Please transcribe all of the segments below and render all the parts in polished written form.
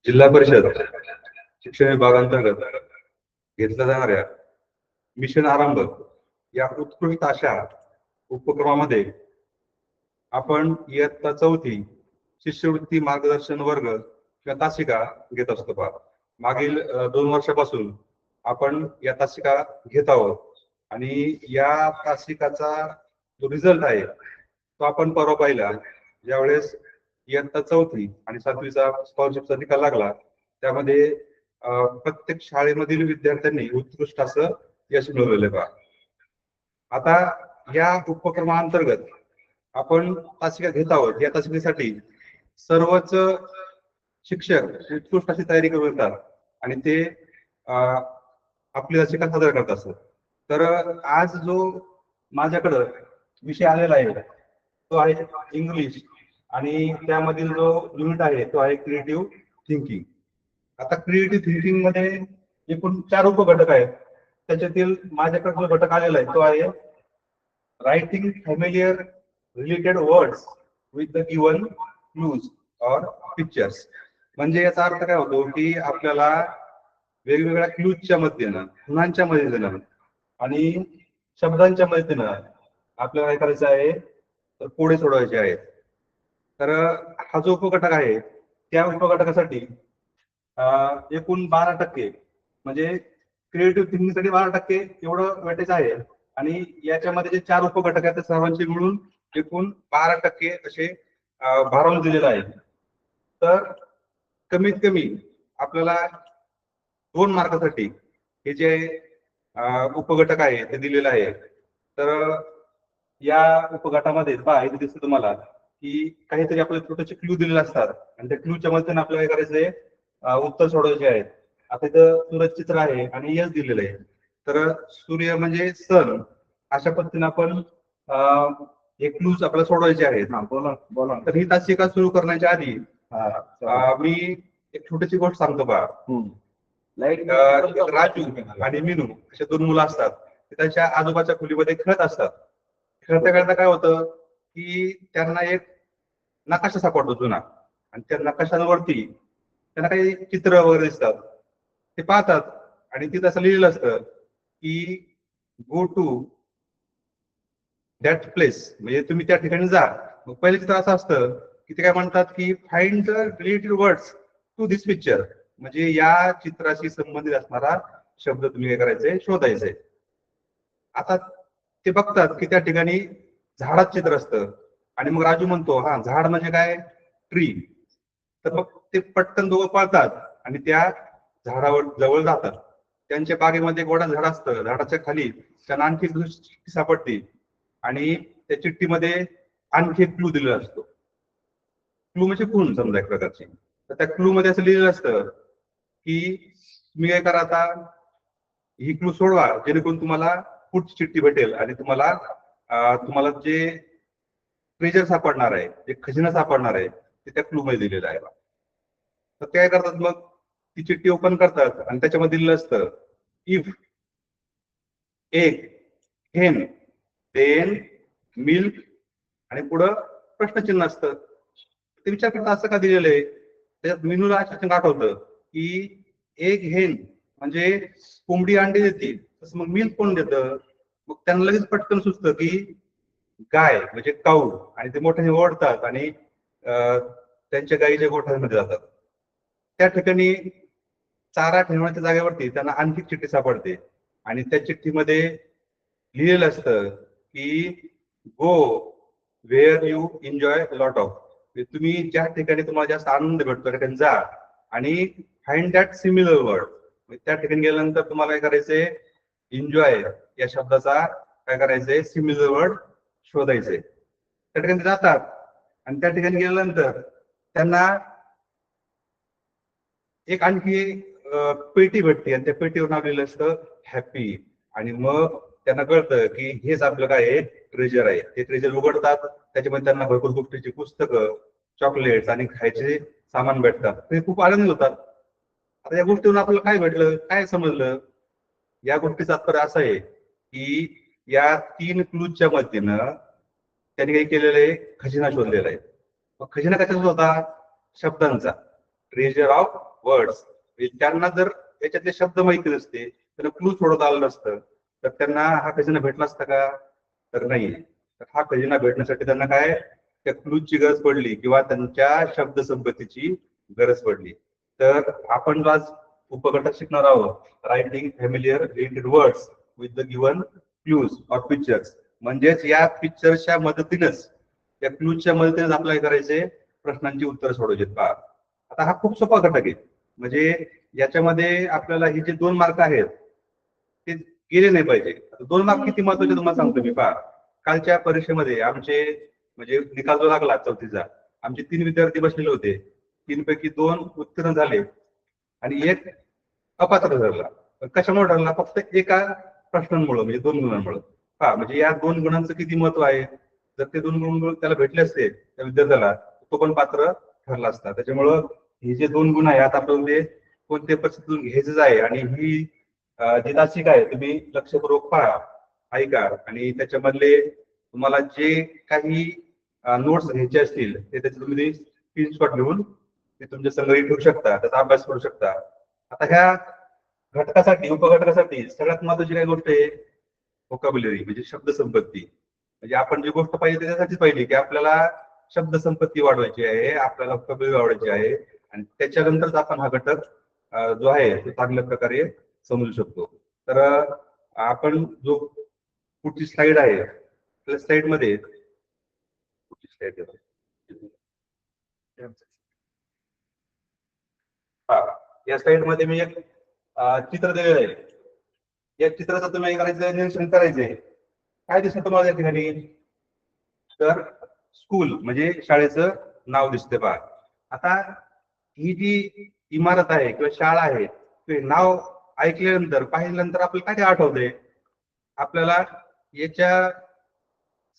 जिल्हा परिषद शिक्षण विभागांतर्गत घेतल्या जाणाऱ्या मिशन आरंभ या उत्कृष्ट अशा उपक्रमामध्ये आपण इयत्ता 4थी शिष्यवृत्ती मार्गदर्शन वर्ग किंवा तासिका घेत असतो. मागील 2 वर्षापासून आपण या तासिका घेत आहोत आणि या तासिकाचा जो रिझल्ट आहे तो आपण परवा पाहिला. ज्यावेळेस इयत्ता 4थी आणि 7वीचा स्कॉलरशिपचा निकाल लागला, त्यामध्ये प्रत्येक शाळेमधील विद्यार्थ्यांनी उत्कृष्ट असं यश मिळवलेलं आहे. आता या उपक्रमाअंतर्गत आपण तासिका घेत आहोत. या तासिकेसाठी सर्वच शिक्षक उत्कृष्ट अशी तयारी करून येतात आणि ते आपली तासिका सादर करत असतात. तर आज जो माझ्याकडं विषय आलेला आहे तो आहे इंग्लिश आणि त्यामधील जो युनिट आहे तो आहे क्रिएटिव्ह थिंकिंग. आता क्रिएटिव्ह थिंकिंग मध्ये एकूण 4 उपघटक आहेत. त्याच्यातील माझ्याकडे जो घटक आलेला आहे तो आहे writing familiar related words with the given clues और पिक्चर्स. म्हणजे याचा अर्थ काय होतो की आपल्याला वेगवेगळ्या क्लूजच्या मदतीनं, खुणांच्या मदतीनं आणि शब्दांच्या मदतीनं आपल्याला काय करायचं आहे तर कोडे सोडवायचे आहेत. तर हा जो उपघटक आहे त्या उपघटकासाठी एकूण 12% म्हणजे क्रिएटिव्ह थिंकिंगसाठी 12% एवढं वेटेज आहे आणि याच्यामध्ये जे 4 उपघटक आहेत त्या सर्वांचे मिळून एकूण 12% असे भारावून दिलेलं आहे. तर कमीत कमी आपल्याला 2 मार्कासाठी हे जे उपघटक आहे ते दिलेलं आहे. तर या उपघटामध्ये पहा इथे दिसतं तुम्हाला की काहीतरी आपल्याला छोटेसे क्लू दिलेले असतात आणि त्या क्लूच्या मदतीने आपल्याला काय करायचंय उत्तर सोडवायचे आहेत. आता इथं सूरज चित्र आहे आणि यश दिलेलं आहे. तर सूर्य म्हणजे सन, अशा पद्धतीने आपण हे क्लूज आपल्याला सोडवायचे आहेत. बोला. तर ही तासिका सुरू करण्याच्या आधी मी एक छोटीशी गोष्ट सांगतो बा. राजू आणि मीनू असे 2 मुलं असतात. त्यांच्या आजोबाच्या खोलीमध्ये खेळत असतात. खेळता खेळता काय होतं की त्यांना एक नकाशा सापडतो जुना आणि त्या नकाशावरती त्यांना काही चित्र वगैरे दिसतात. ते पाहतात आणि तिथं असं लिहिलेलं असतं की गो टू दॅट प्लेस, म्हणजे तुम्ही त्या ठिकाणी जा. मग पहिले चित्र असं असतं की ते काय म्हणतात की find the related words to this picture, म्हणजे या चित्राशी संबंधित असणारा शब्द तुम्ही काय करायचंय शोधायचंय. आता ते बघतात की त्या ठिकाणी झाडात चित्र असतं आणि मग राजू म्हणतो हा झाड म्हणजे काय ट्री. तर मग ते पटकन दोघं पळतात आणि त्या झाडावर जवळ जातात. त्यांच्या बागेमध्ये गोडा झाड असतं. झाडाच्या खाली त्यांना आणखी चिठ्ठी सापडते आणि त्या चिठ्ठीमध्ये आणखी एक क्लू दिलेला असतो. क्लू म्हणजे खूण समजा एक प्रकारची. तर त्या क्लू मध्ये असं लिहिलेलं असतं की तुम्ही काय करा आता ही क्लू सोडवा जेणेकरून तुम्हाला पुढची चिठ्ठी भेटेल आणि तुम्हाला जे ट्रेजर सापडणार आहे, जे खजिना सापडणार आहे ते त्या क्लू मध्ये दिलेलं आहे. तर काय करतात मग ती चिठ्ठी ओपन करतात आणि त्याच्यामध्ये दिलेलं असतं इफ एग हेन देन मिल्क आणि पुढं प्रश्नचिन्ह असतं. ते विचार करता असं का दिलेलं आहे. त्याच्यात मीनूला आठवतं की एग हेन म्हणजे कोंबडी अंडी देते, तसं मग मिल्क कोण देतं. मग त्यांना लगेच पटकन सुचतं की गाय म्हणजे काऊ, आणि ते मोठ्याने ओढतात आणि त्यांच्या गाईच्या गोठ्यांमध्ये जातात. त्या ठिकाणी चारा ठेवण्याच्या जागेवरती त्यांना आणखी चिठ्ठी सापडते आणि त्या चिठ्ठीमध्ये लिहिलेलं असतं की go where you enjoy lot of, तुम्ही ज्या ठिकाणी तुम्हाला जास्त आनंद भेटतो त्या ठिकाणी जा आणि फाइंड दॅट सिमिलर वर्ड. त्या ठिकाणी गेल्यानंतर तुम्हाला काय करायचंय एन्जॉय या शब्दाचा काय करायचंय सिमिलर वर्ड शोधायचंय. त्या ठिकाणी जातात आणि त्या ठिकाणी गेल्यानंतर त्यांना एक आणखी पेटी भेटते आणि त्या पेटीवर नाव लिहिलं असतं हॅपी. आणि मग त्यांना कळतं की हेच आपलं काय आहे ट्रेजर आहे. ते ट्रेजर उघडतात, त्याच्यामध्ये त्यांना भरपूर गोष्टीची पुस्तकं, चॉकलेट्स आणि खायचे सामान भेटतात. ते खूप आनंदी होतात. आता या गोष्टीवरून आपल्याला काय भेटलं, काय समजलं. या गोष्टीचा तात्पर्य असं आहे की या 3 क्लूजच्या मदतीनं त्यांनी काही केलेलं आहे, खजिना शोधलेला आहे. मग खजिना कशाचा होता? शब्दांचा, ट्रेजर ऑफ वर्ड्स. त्यांना जर याच्यातले शब्द माहिती नसते, त्यांना क्लू सोडवता आलं नसतं, तर त्यांना हा खजिना भेटला असता का? तर नाही. तर हा खजिना भेटण्यासाठी त्यांना काय, त्या क्लूजची गरज पडली किंवा त्यांच्या शब्द संपत्तीची गरज पडली. तर आपण आज उपगटात शिकणार आहोत writing familiar related words with the given clues or pictures. म्हणजेच या पिक्चरच्या मदतीनंच, त्या क्लूजच्या मदतीनेच आपल्याला करायचे प्रश्नांची उत्तर सोडवायचे. पहा, आता हा खूप सोपा घटक आहे. म्हणजे याच्यामध्ये आपल्याला हे जे 2 मार्क आहेत ते गेले नाही पाहिजे. 2 मार्क किती महत्वाचे तुम्हाला सांगतो मी. पहा, कालच्या परीक्षेमध्ये आमचे म्हणजे निकाल जो लागला 4थीचा, आमचे 3 विद्यार्थी बसलेले होते. 3 पैकी 2 उत्तीर्ण झाले आणि 1 अपात्र ठरला. कशामुळे ठरला? फक्त एका प्रश्नांमुळे, म्हणजे 2 गुणांमुळे. पहा, म्हणजे या 2 गुणांचं किती महत्व आहे. जर ते 2 गुण त्याला भेटले असते त्या विद्यार्थ्याला, तो पण पात्र ठरला असता. त्याच्यामुळं हे जे 2 गुण आहे, आता आपल्याला ते कोणत्या परिस्थितीतून घ्यायचंच आहे. आणि ही जी तासिका आहे तुम्ही लक्षपूर्वक पहा, ऐका, आणि त्याच्यामधले तुम्हाला जे काही नोट्स घ्यायचे असतील ते त्याचे तुम्ही स्क्रीनशॉट घेऊन ते तुमच्या संग्रही ठेवू शकता, त्याचा अभ्यास करू शकता. आता ह्या घटकासाठी, उपघटकासाठी सगळ्यात महत्वाची काय गोष्ट आहे? व्होकॅब्युलरी, म्हणजे शब्द संपत्ती. म्हणजे आपण जी गोष्ट पाहिजे त्याच्यासाठीच पाहिजे की आपल्याला शब्द संपत्ती वाढवायची आहे, आपल्याला व्होकॅब्युलरी वाढवायची आहे, आणि त्याच्यानंतरच आपण हा घटक जो आहे तो चांगल्या प्रकारे समजू शकतो. तर आपण जो पुढची स्लाइड आहे त्या स्लाइड मध्ये, पुढची स्लाइड हा, या स्लाइड मध्ये मी एक चित्र दिलेलं आहे. या चित्राचं तुम्ही करायचं, निरीक्षण करायचंय. काय दिसतं तुम्हाला या ठिकाणी? तर स्कूल म्हणजे शाळेचं नाव दिसते. पहा, आता ही जी इमारत आहे किंवा शाळा आहे, ते नाव ऐकल्यानंतर, पाहिल्यानंतर आपल्याला काय आठवतंय? आपल्याला याच्या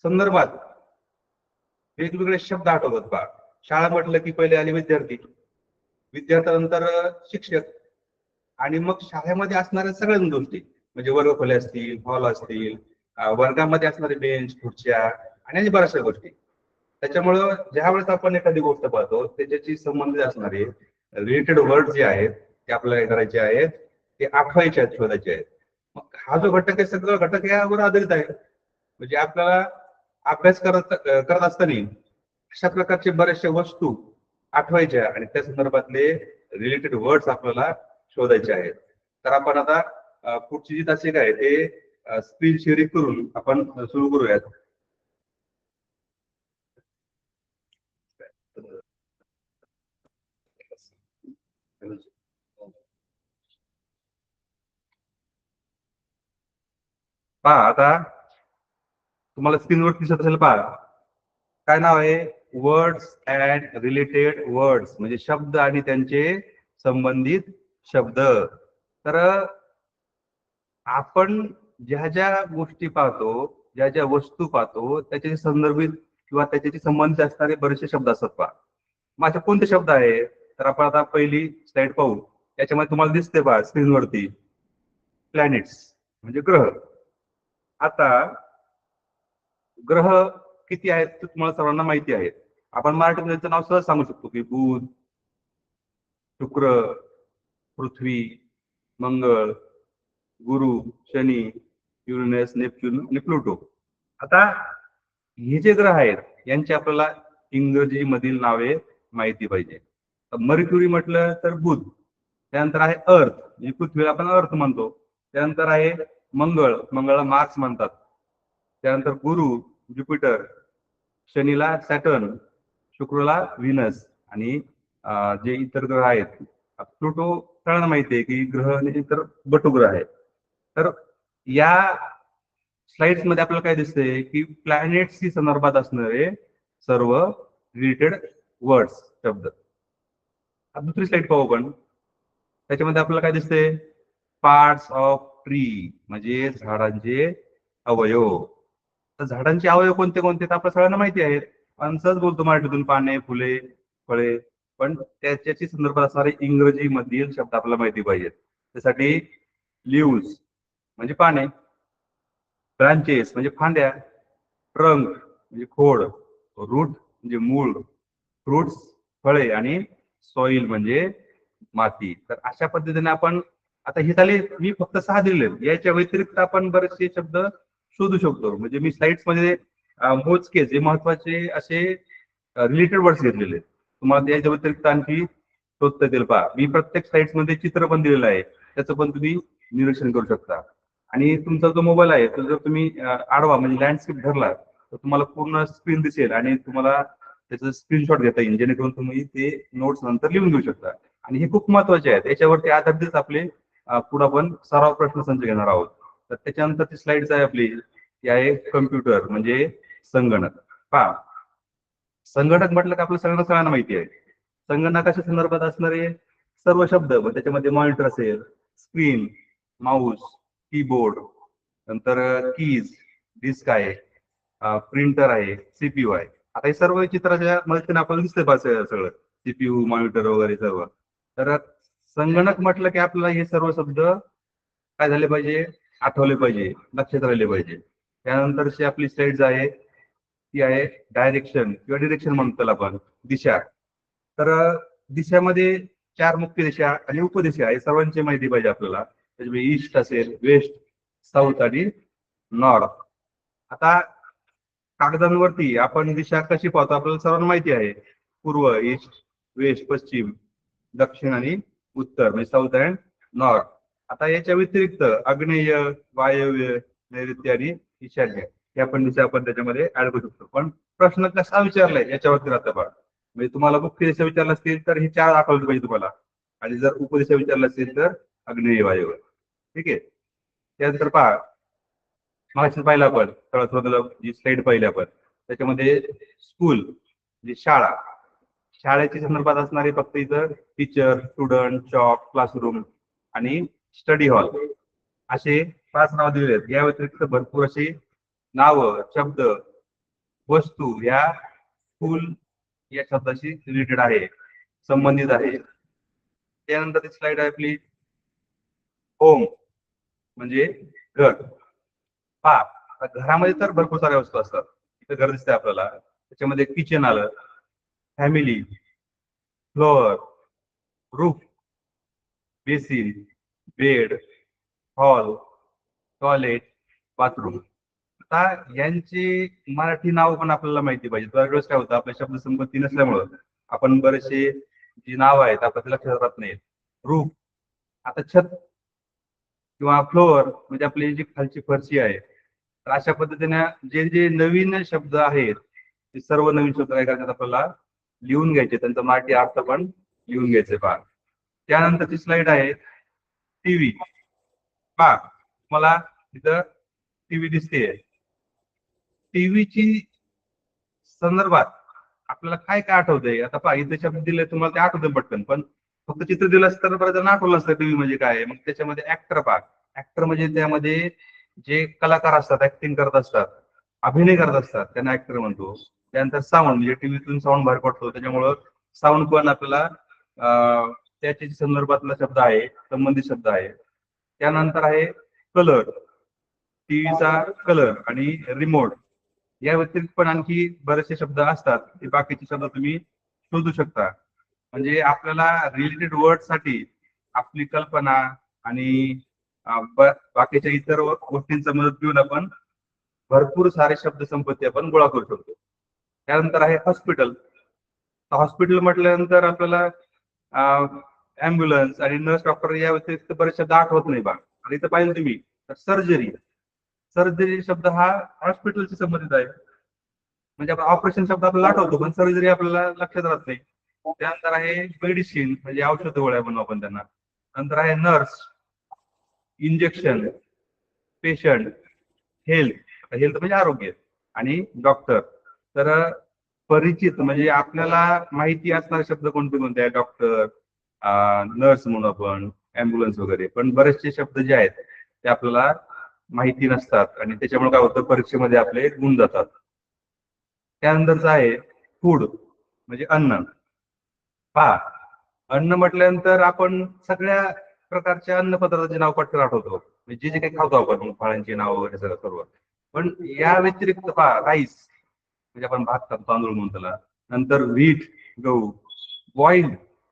संदर्भात वेगवेगळे शब्द आठवतात. पहा, शाळा म्हटलं की पहिले आले विद्यार्थी, विद्यार्थ्यानंतर शिक्षक, आणि मग शाळेमध्ये असणाऱ्या सगळ्या गोष्टी, म्हणजे वर्गखोल्या असतील, हॉल असतील, वर्गामध्ये असणारे बेंच, खुर्च्या, आणि बऱ्याचशा गोष्टी. त्याच्यामुळं ज्यावेळेस आपण एखादी गोष्ट पाहतो त्याच्याशी संबंधित असणारे रिलेटेड वर्ड जे आहेत ते आपल्याला करायचे आहेत, ते आठवायचे आहेत, शोधायचे आहेत. मग हा जो घटक आहे, सगळं घटक यावर आधारित आहे. म्हणजे आपल्याला अभ्यास करत असताना अशा प्रकारचे बऱ्याचशा वस्तू आठवायच्या आणि त्या संदर्भातले रिलेटेड वर्ड्स आपल्याला शोधायचे आहेत. तर आपण आता पुढची जी तासिका आहे ते स्क्रीन शेअरिंग करून आपण सुरू करूयात. पहा, आता तुम्हाला स्क्रीनवर दिसत असेल. पहा, काय नाव आहे? वर्ड्स अँड रिलेटेड वर्ड्स, म्हणजे शब्द आणि त्यांचे संबंधित शब्द. तर आपण ज्या ज्या गोष्टी पाहतो, ज्या ज्या वस्तू पाहतो, त्याच्याशी संदर्भित किंवा त्याच्याशी संबंधित असणारे बरेचसे शब्द असतात. पहा, मग असे कोणते शब्द आहे? तर आपण आता पहिली स्लाइड पाहू. याच्यामध्ये तुम्हाला दिसते पहा स्क्रीनवरती, प्लॅनेट्स म्हणजे ग्रह. आता ग्रह किती आहेत ते तुम्हाला सर्वांना माहिती आहे. आपण मराठीत त्यांचं नाव सहज सांगू शकतो की बुध, शुक्र, पृथ्वी, मंगळ, गुरु, शनी, युरेनस, नेपच्यून आणि प्लुटो. आता हे जे ग्रह आहेत यांची आपल्याला इंग्रजी मधील नावे माहिती पाहिजे. मर्क्युरी म्हटलं तर बुध, त्यानंतर आहे अर्थ, म्हणजे पृथ्वीला आपण अर्थ म्हणतो. त्यानंतर आहे मंगळ, मंगळाला मार्स म्हणतात. त्यानंतर गुरु ज्युपिटर, शनीला सॅटर्न, शुक्रला व्हीनस, आणि जे इतर ग्रह आहेत, प्लुटो सगळ्यांना माहिती आहे की ग्रह आणि इतर बटुग्रह आहेत. तर या स्लाइड्स मध्ये आपल्याला काय दिसतंय की प्लॅनेट्सशी संदर्भात असणारे सर्व रिलेटेड वर्ड्स, शब्द. दुसरी स्लाइड पाहू आपण. त्याच्यामध्ये आपल्याला काय दिसतंय? पार्ट्स ऑफ ट्री, म्हणजे झाडांचे अवयव. तर झाडांचे अवयव कोणते कोणते तर आपल्या सगळ्यांना माहिती आहेत. आपण सहज बोलतो मराठीतून, पाने, फुले, फळे. पण त्याच्याशी संदर्भात असणारे इंग्रजी मधील शब्द आपल्याला माहिती पाहिजेत. त्यासाठी लिव्स म्हणजे पाने, ब्रांचेस म्हणजे फांद्या, ट्रंक म्हणजे खोड, रूट म्हणजे मूळ, फ्रुट्स फळे आणि सॉइल म्हणजे माती. तर अशा पद्धतीने आपण आता हे झाले, मी फक्त 6 दिले. याच्या व्यतिरिक्त आपण बरेचसे शब्द शोधू शकतो. म्हणजे मी स्लाइड्स मध्ये मोजके जे महत्वाचे असे रिलेटेड वर्ड्स घेतलेले. तुम्हाला याच्या व्यतिरिक्त आणखी शोधता येतील पहा. मी प्रत्येक स्लाइड्स मध्ये चित्र पण दिलेलं आहे, त्याचं पण तुम्ही निरीक्षण करू शकता. आणि तुमचा जो मोबाईल आहे तो जर तुम्ही आडवा म्हणजे लँडस्केप धरला तर तुम्हाला पूर्ण स्क्रीन दिसेल आणि तुम्हाला त्याचं स्क्रीनशॉट घेता येईल, जेणेकरून तुम्ही ते नोट्स नंतर लिहून घेऊ शकता. आणि हे खूप महत्वाचे आहेत. याच्यावरती आधारितच आपले पुढे आपण सराव प्रश्नसंच घेणार आहोत. तर त्याच्यानंतर ती स्लाइड्स आहे आपली, ती आहे कम्प्युटर म्हणजे संगणक. पहा, संगणक म्हटलं की आपलं सगळ्यांना माहिती आहे. संगणकाच्या संदर्भात असणारे सर्व शब्द, त्याच्यामध्ये मॉनिटर असेल, स्क्रीन, माऊस, कीबोर्ड, नंतर कीज, डिस्क आहे, प्रिंटर आहे, सीपीयू आहे. आता हे सर्व चित्राच्या मदतीने आपल्याला दिसतंय सगळं सीपीयू, मॉनिटर वगैरे सर्व. तर संगणक म्हटलं की आपल्याला हे सर्व शब्द काय झाले पाहिजे, आठवले पाहिजे, लक्षात राहिले पाहिजे. त्यानंतरची आपली स्लाइड्स आहे ती आहे डायरेक्शन किंवा डिरेक्शन म्हणतो त्याला आपण, दिशा. तर दिशामध्ये 4 मुख्य दिशा आणि उपदिशा हे सर्वांची माहिती पाहिजे आपल्याला. त्याच्यामध्ये ईस्ट असेल, वेस्ट, साऊथ आणि नॉर्थ. आता कागदांवरती आपण दिशा कशी पाहतो आपल्याला सर्वांना माहिती आहे. पूर्व, ईस्ट, वेस्ट, पश्चिम, दक्षिण आणि उत्तर म्हणजे साऊथ अँड नॉर्थ. आता याच्या व्यतिरिक्त आग्नेय, वायव्य, नैऋत्य आणि ईशान्य या पण दिशा आपण त्याच्यामध्ये ऍड करू शकतो. पण प्रश्न कसा विचारलाय याच्यावरती राहतं बघा. म्हणजे तुम्हाला मुख्य दिशा विचारला असतील तर हे 4 आठवले पाहिजे तुम्हाला, आणि जर उपदिशा विचारला असेल तर आग्नेय, वायव्य. ठीक आहे. त्यानंतर पहा, मागचं पाहिलं आपण थोडं जी स्लाइड पाहिली आपण, त्याच्यामध्ये स्कूल म्हणजे शाळा, शाळेच्या संदर्भात असणारे फक्त इथं टीचर, स्टुडंट, चॉक, क्लासरूम आणि स्टडी हॉल असे 5 नाव दिलेले आहेत. या व्यतिरिक्त भरपूर अशी नावं, शब्द, वस्तू या स्कूल या शब्दाशी रिलेटेड आहे, संबंधित आहे. त्यानंतर ती स्लाइड आहे आपली होम म्हणजे घर. पहा, घरामध्ये तर भरपूर साऱ्या वस्तू असतात. इथं घर दिसतंय आपल्याला, त्याच्यामध्ये किचन आलं, family, floor, roof, basin, bed, hall, toilet, bathroom. आता यांची मराठी नाव पण आपल्याला माहिती पाहिजे. दरवेळेस काय होतं, आपल्या शब्दसंपत्ती नसल्यामुळं आपण बरेचसे जी नाव आहेत आपल्या लक्षात राहत नाहीत. रूफ, आता छत किंवा फ्लोअर म्हणजे आपली जी खालची फरशी आहे. तर अशा पद्धतीने जे जे नवीन शब्द आहेत ते सर्व नवीन शब्द काय करतात आपल्याला लिहून घ्यायचे, त्यांचा मराठी अर्थ पण लिहून घ्यायचे पहा. त्यानंतरची स्लाइड आहे टीव्ही. पहा, मला तिथं टीव्ही दिसते. टीव्हीची संदर्भात आपल्याला काय काय आठवतंय. आता पहा, इथे शब्द दिले तुम्हाला ते आठवतं पटकन, पण फक्त चित्र दिलं असतं तर बरं आठवलं असतं टीव्ही म्हणजे काय. मग त्याच्यामध्ये ऍक्टर पहा, ऍक्टर म्हणजे त्यामध्ये जे कलाकार असतात, ऍक्टिंग करत असतात, अभिनय करत असतात, त्यांना ऍक्टर म्हणतो. त्यानंतर साऊंड म्हणजे टीव्हीतून साऊंड बाहेर पडतो, त्याच्यामुळं साऊंड पण आपल्याला त्याच्या संदर्भातला शब्द आहे, संबंधित शब्द आहे. त्यानंतर आहे कलर, टीव्हीचा कलर आणि रिमोट. या व्यतिरिक्त पण आणखी बरेचसे शब्द असतात, ते बाकीचे शब्द तुम्ही शोधू शकता. म्हणजे आपल्याला रिलेटेड वर्ड साठी आपली कल्पना आणि बाकीच्या इतर गोष्टींचा मदत घेऊन आपण भरपूर सारे शब्द संपत्ती आपण गोळा करू शकतो. त्यानंतर आहे हॉस्पिटल. हॉस्पिटल म्हटल्यानंतर आपल्याला ऍम्ब्युलन्स आणि नर्स, डॉक्टर या व्यतिरिक्त बरेच शब्द आठवत नाही बा. आणि इथं पाहिजे तुम्ही तर सर्जरी, सर्जरी शब्द हा हॉस्पिटलशी संबंधित आहे. म्हणजे आपण ऑपरेशन शब्द आपल्याला आठवतो, पण सर्जरी आपल्याला लक्षात राहत नाही. त्यानंतर आहे मेडिसिन म्हणजे औषध गोळ्या म्हणू आपण त्यांना. नंतर आहे nurse, injection, patient, health, health म्हणजे आरोग्य, आणि डॉक्टर. तर परिचित म्हणजे आपल्याला माहिती असणारे शब्द कोणते कोणते आहे, डॉक्टर, नर्स म्हणून आपण, ऍम्ब्युलन्स वगैरे. पण बरेचसे शब्द जे आहेत ते आपल्याला माहिती नसतात आणि त्याच्यामुळे काय होतं, परीक्षेमध्ये आपले गुण जातात. त्यानंतरच आहे फूड म्हणजे अन्न. पहा, अन्न म्हटल्यानंतर आपण सगळ्या प्रकारच्या अन्न पदार्थांचे नाव पटकन आठवतो. म्हणजे जे जे काही खातो आपण, फळांची नाव वगैरे सगळं सर्व. पण या व्यतिरिक्त पहा राईस म्हणजे आपण भात खातो तांदूळ म्हणून त्याला, नंतर व्हीट गहू, बॉइल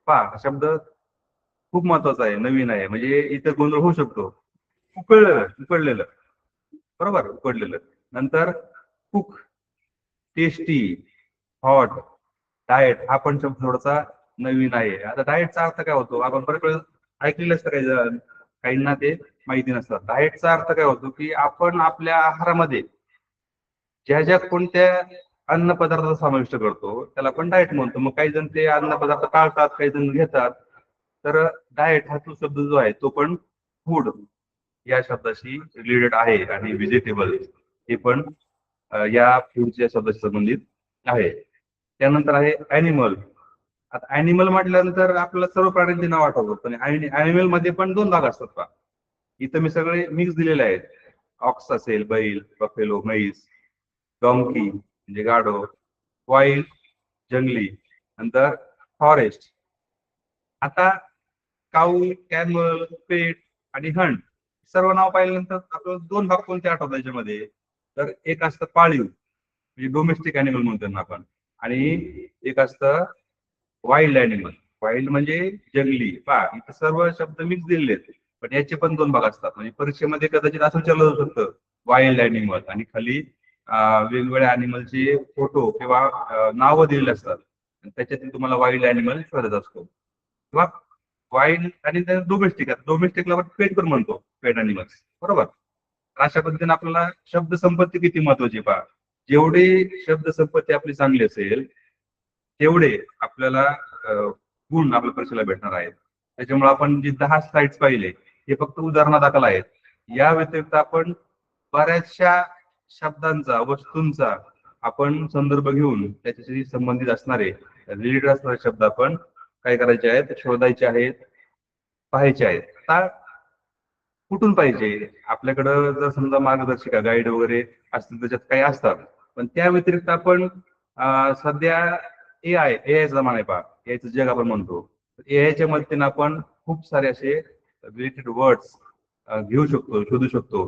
पहा हा शब्द खूप महत्वाचा आहे, नवीन आहे, म्हणजे इथं गोंधळ होऊ शकतो. उकळलेलं बरोबर, उकडलेलं. नंतर कुक, टेस्टी, हॉट, डाएट हा पण शब्द थोडासा नवीन आहे. आता डाएटचा अर्थ काय होतो आपण बरेच वेळेस ऐकलेलं असतं, काही काहींना ते माहिती नसतात. डाएटचा अर्थ काय होतो की आपण आपल्या आहारामध्ये ज्या ज्या कोणत्या अन्न पदार्थाचा समाविष्ट करतो त्याला आपण डाएट म्हणतो. मग काही जण ते अन्न पदार्थ टाळतात, काही जण घेतात. तर डाएट हा तो शब्द जो आहे तो पण फूड या शब्दाशी रिलेटेड आहे आणि व्हेजिटेबल हे पण या फूडच्या शब्दाशी संबंधित आहे. त्यानंतर आहे ॲनिमल. आता ॲनिमल म्हटल्यानंतर आपल्याला सर्व प्राण्यांची नाव आठवतात, पण ॲनिमल मध्ये पण दोन भाग असतात पहा. इथं मी सगळे मिक्स दिलेले आहेत. ऑक्स असेल, बैल, बफेलो, म्हैस, डॉंकी म्हणजे गाढव, वाईल्ड जंगली, नंतर फॉरेस्ट. आता काऊ, कॅमल, पेट आणि हंट सर्व नाव पाहिल्यानंतर आपल्याला दोन भाग कोणते आठवतात याच्यामध्ये, तर एक असतं पाळीव म्हणजे डोमेस्टिक अॅनिमल म्हणतो आपण, आणि एक असतं वाईल्ड अॅनिमल. वाईल्ड म्हणजे जंगली. पहा इथं सर्व शब्द मिक्स दिलेले आहेत, पण याचे पण दोन भाग असतात. म्हणजे परीक्षेमध्ये कदाचित असं विचारलं जाऊ शकतं वाईल्ड अॅनिमल, आणि खाली वेगवेगळ्या अॅनिमलचे फोटो किंवा नावं दिलेली असतात, त्याच्यातील तुम्हाला वाईल्ड अॅनिमल शोधायचा असतो. किंवा वाईल्ड आणि डोमेस्टिक, डोमेस्टिकला आपण पेट पण म्हणतो, पेट अॅनिमल्स, बरोबर. अशा पद्धतीने आपल्याला शब्द संपत्ती किती महत्वाची पहा. जेवढी शब्द संपत्ती आपली चांगली असेल तेवढे आपल्याला गुण आपल्या परीक्षेला भेटणार आहेत. त्याच्यामुळे आपण जे 10 स्लाइड्स पाहिले हे फक्त उदाहरणादाखल आहेत. या व्यतिरिक्त आपण बऱ्याचशा शब्दांचा, वस्तूंचा आपण संदर्भ घेऊन त्याच्याशी संबंधित असणारे, रिलेटेड असणारे शब्द आपण काय करायचे आहेत, शोधायचे आहेत, पाहायचे आहेत. आता कुठून पाहिजे, आपल्याकडं जर समजा मार्गदर्शिका गाईड वगैरे असतील त्याच्यात काही असतात, पण त्या व्यतिरिक्त आपण सध्या एआय जमाना आहे पहा, एआयचं जग आपण म्हणतो. एआयच्या मदतीने आपण खूप सारे असे रिलेटेड वर्ड्स घेऊ शकतो, शोधू शकतो,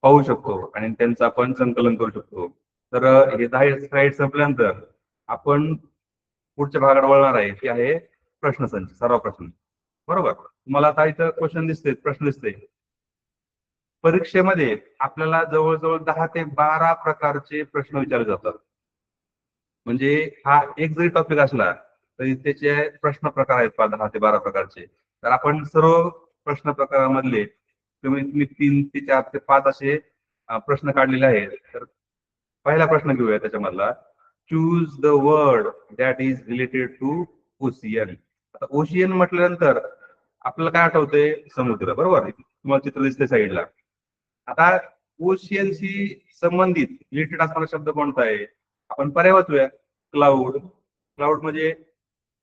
पाहू शकतो आणि त्यांचं आपण संकलन करू शकतो. तर हे 10 स्लाइड संपल्यानंतर आपण पुढच्या भागात वळणार आहे, ते आहे प्रश्नसंच, सराव प्रश्न, बरोबर. तुम्हाला आता इथं क्वेश्चन दिसते, प्रश्न दिसते. परीक्षेमध्ये आपल्याला जवळजवळ 10 ते 12 प्रकारचे प्रश्न विचारले जातात. म्हणजे हा एक जरी टॉपिक असला तरी त्याचे प्रश्न प्रकार आहेत 10 ते 12 प्रकारचे. तर आपण सर्व प्रश्न प्रकारामधले कमीत 3 ते 4 ते 5 असे प्रश्न काढलेले आहेत. तर पहिला प्रश्न घेऊया त्याच्यामधला. Choose the word that is related to ocean. आता ओशियन म्हटल्यानंतर आपल्याला काय आठवतंय, समुद्र, बरोबर. तुम्हाला चित्र दिसते साईडला. आता ओशियनशी संबंधित रिलेटेड असणारा शब्द कोणता आहे, आपण पर्याय वाचूया. क्लाउड, क्लाउड म्हणजे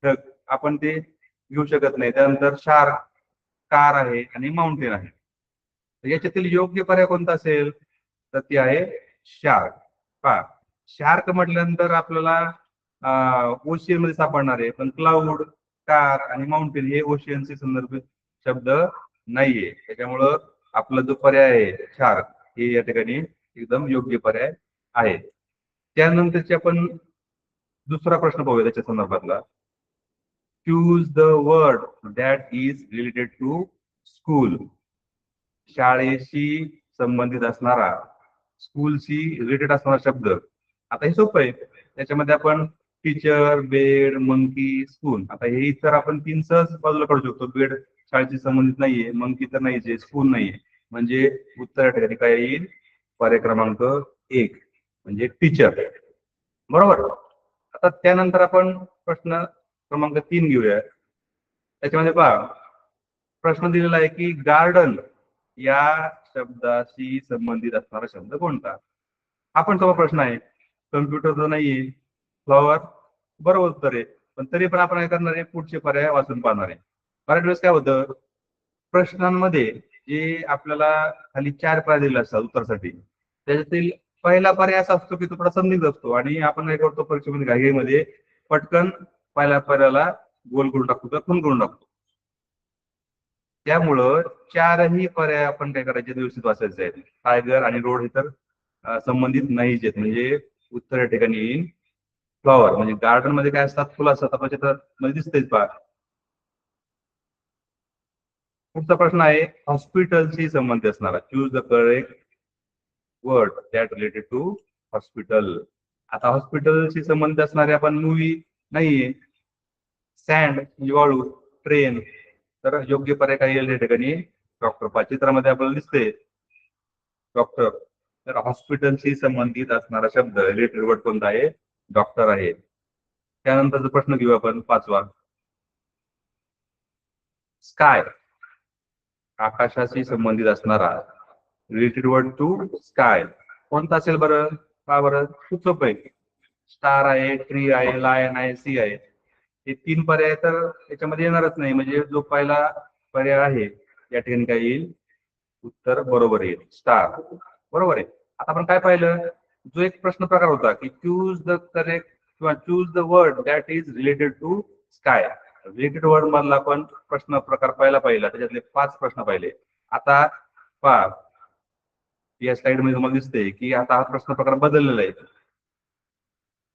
ढग, आपण ते घेऊ शकत नाही. त्यानंतर शार्क, कार आहे, आणि माउंटेन आहे. याच्यातील योग्य पर्याय कोणता असेल, तर ती आहे शार्क. पहा शार्क म्हटल्यानंतर आपल्याला ओशियन मध्ये सापडणार आहे, पण क्लाउड, कार आणि माउंटेन हे ओशियनचे संदर्भित शब्द नाहीये. त्याच्यामुळं आपला जो पर्याय आहे शार्क हे या ठिकाणी एकदम योग्य पर्याय आहे. त्यानंतरचे आपण दुसरा प्रश्न पाहूया त्याच्या संदर्भातला. Choose the word that is related to school. शाळेशी संबंधित असणारा, स्कूलशी रिलेटेड असणारा शब्द. आता हे सोपं आहे, त्याच्यामध्ये आपण टीचर, बेड, मंकी, स्कूल. आता हे तर आपण 3 सहज बाजूला काढू शकतो. बेड शाळेशी संबंधित नाहीये, मंकी तर नाहीये, स्कूल नाहीये, म्हणजे उत्तर या ठिकाणी काय येईल, पर्याय क्रमांक 1 म्हणजे टीचर, बरोबर. आता त्यानंतर आपण प्रश्न क्रमांक 3 घेऊया. त्याच्यामध्ये पहा प्रश्न दिलेला आहे की गार्डन या शब्दाशी संबंधित असणारा शब्द कोणता. हा पण सोपा प्रश्न आहे, कम्प्युटर तर नाहीये, फ्लॉवर बरोबर उत्तर आहे, पण तरी पण आपण काय करणार आहे, पुढचे पर्याय वाचून पाहणार आहे. बऱ्याच वेळेस काय होतं, प्रश्नांमध्ये जे आपल्याला खाली 4 पर्याय दिले असतात उत्तरासाठी, त्याच्यातील पहिला पर्याय असा असतो की तो थोडा संदिग्ध असतो, आणि आपण काय करतो परीक्षेमध्ये घाईमध्ये पटकन पहिल्या पर्यायाला गोल करून टाकतो किंवा खून करून टाकतो. त्यामुळं 4ही पर्याय आपण काय करायचे, व्यवस्थित वाचायचे आहेत. टायगर आणि रोड हे तर संबंधित नाहीच आहेत. म्हणजे उत्तर या ठिकाणी येईल फ्लॉवर. म्हणजे गार्डन मध्ये काय असतात, फुलं असतात, आपण तर मध्ये दिसतेच पहा. पुढचा प्रश्न आहे हॉस्पिटलशी संबंध असणारा. Choose the correct word that related to hospital. आता हॉस्पिटलशी संबंध असणारे आपण मूवी नाहीये. सँड म्हणजे वाळू, ट्रेन. तर योग्य पर्याय काय येईल या ठिकाणी? डॉक्टर. चित्रामध्ये आपल्याला दिसते डॉक्टर. तर हॉस्पिटलशी संबंधित असणारा शब्द रिलेटेड वर्ड कोणता आहे? डॉक्टर आहे. त्यानंतरचा प्रश्न घेऊ आपण 5वा. स्काय, आकाशाशी संबंधित असणारा रिलेटेड वर्ड टू स्काय कोणता असेल बरं? का बरं? खूप सोपं आहे. स्टार आहे, ट्री आहे, लायन आहे, सी आहे. हे 3 पर्याय तर याच्यामध्ये येणारच नाही. म्हणजे जो पहिला पर्याय आहे या ठिकाणी काय येईल? उत्तर बरोबर येईल, स्टार. बरोबर आहे. आता आपण काय पाहिलं? जो एक प्रश्न प्रकार होता की चूज द करेक्ट किंवा choose the word that is related to sky. Related word मधला आपण प्रश्न प्रकार पहिला, त्याच्यातले 5 प्रश्न पाहिले. आता पहा या स्लाइड मध्ये तुम्हाला दिसते की आता हा प्रश्न प्रकार बदललेला आहे.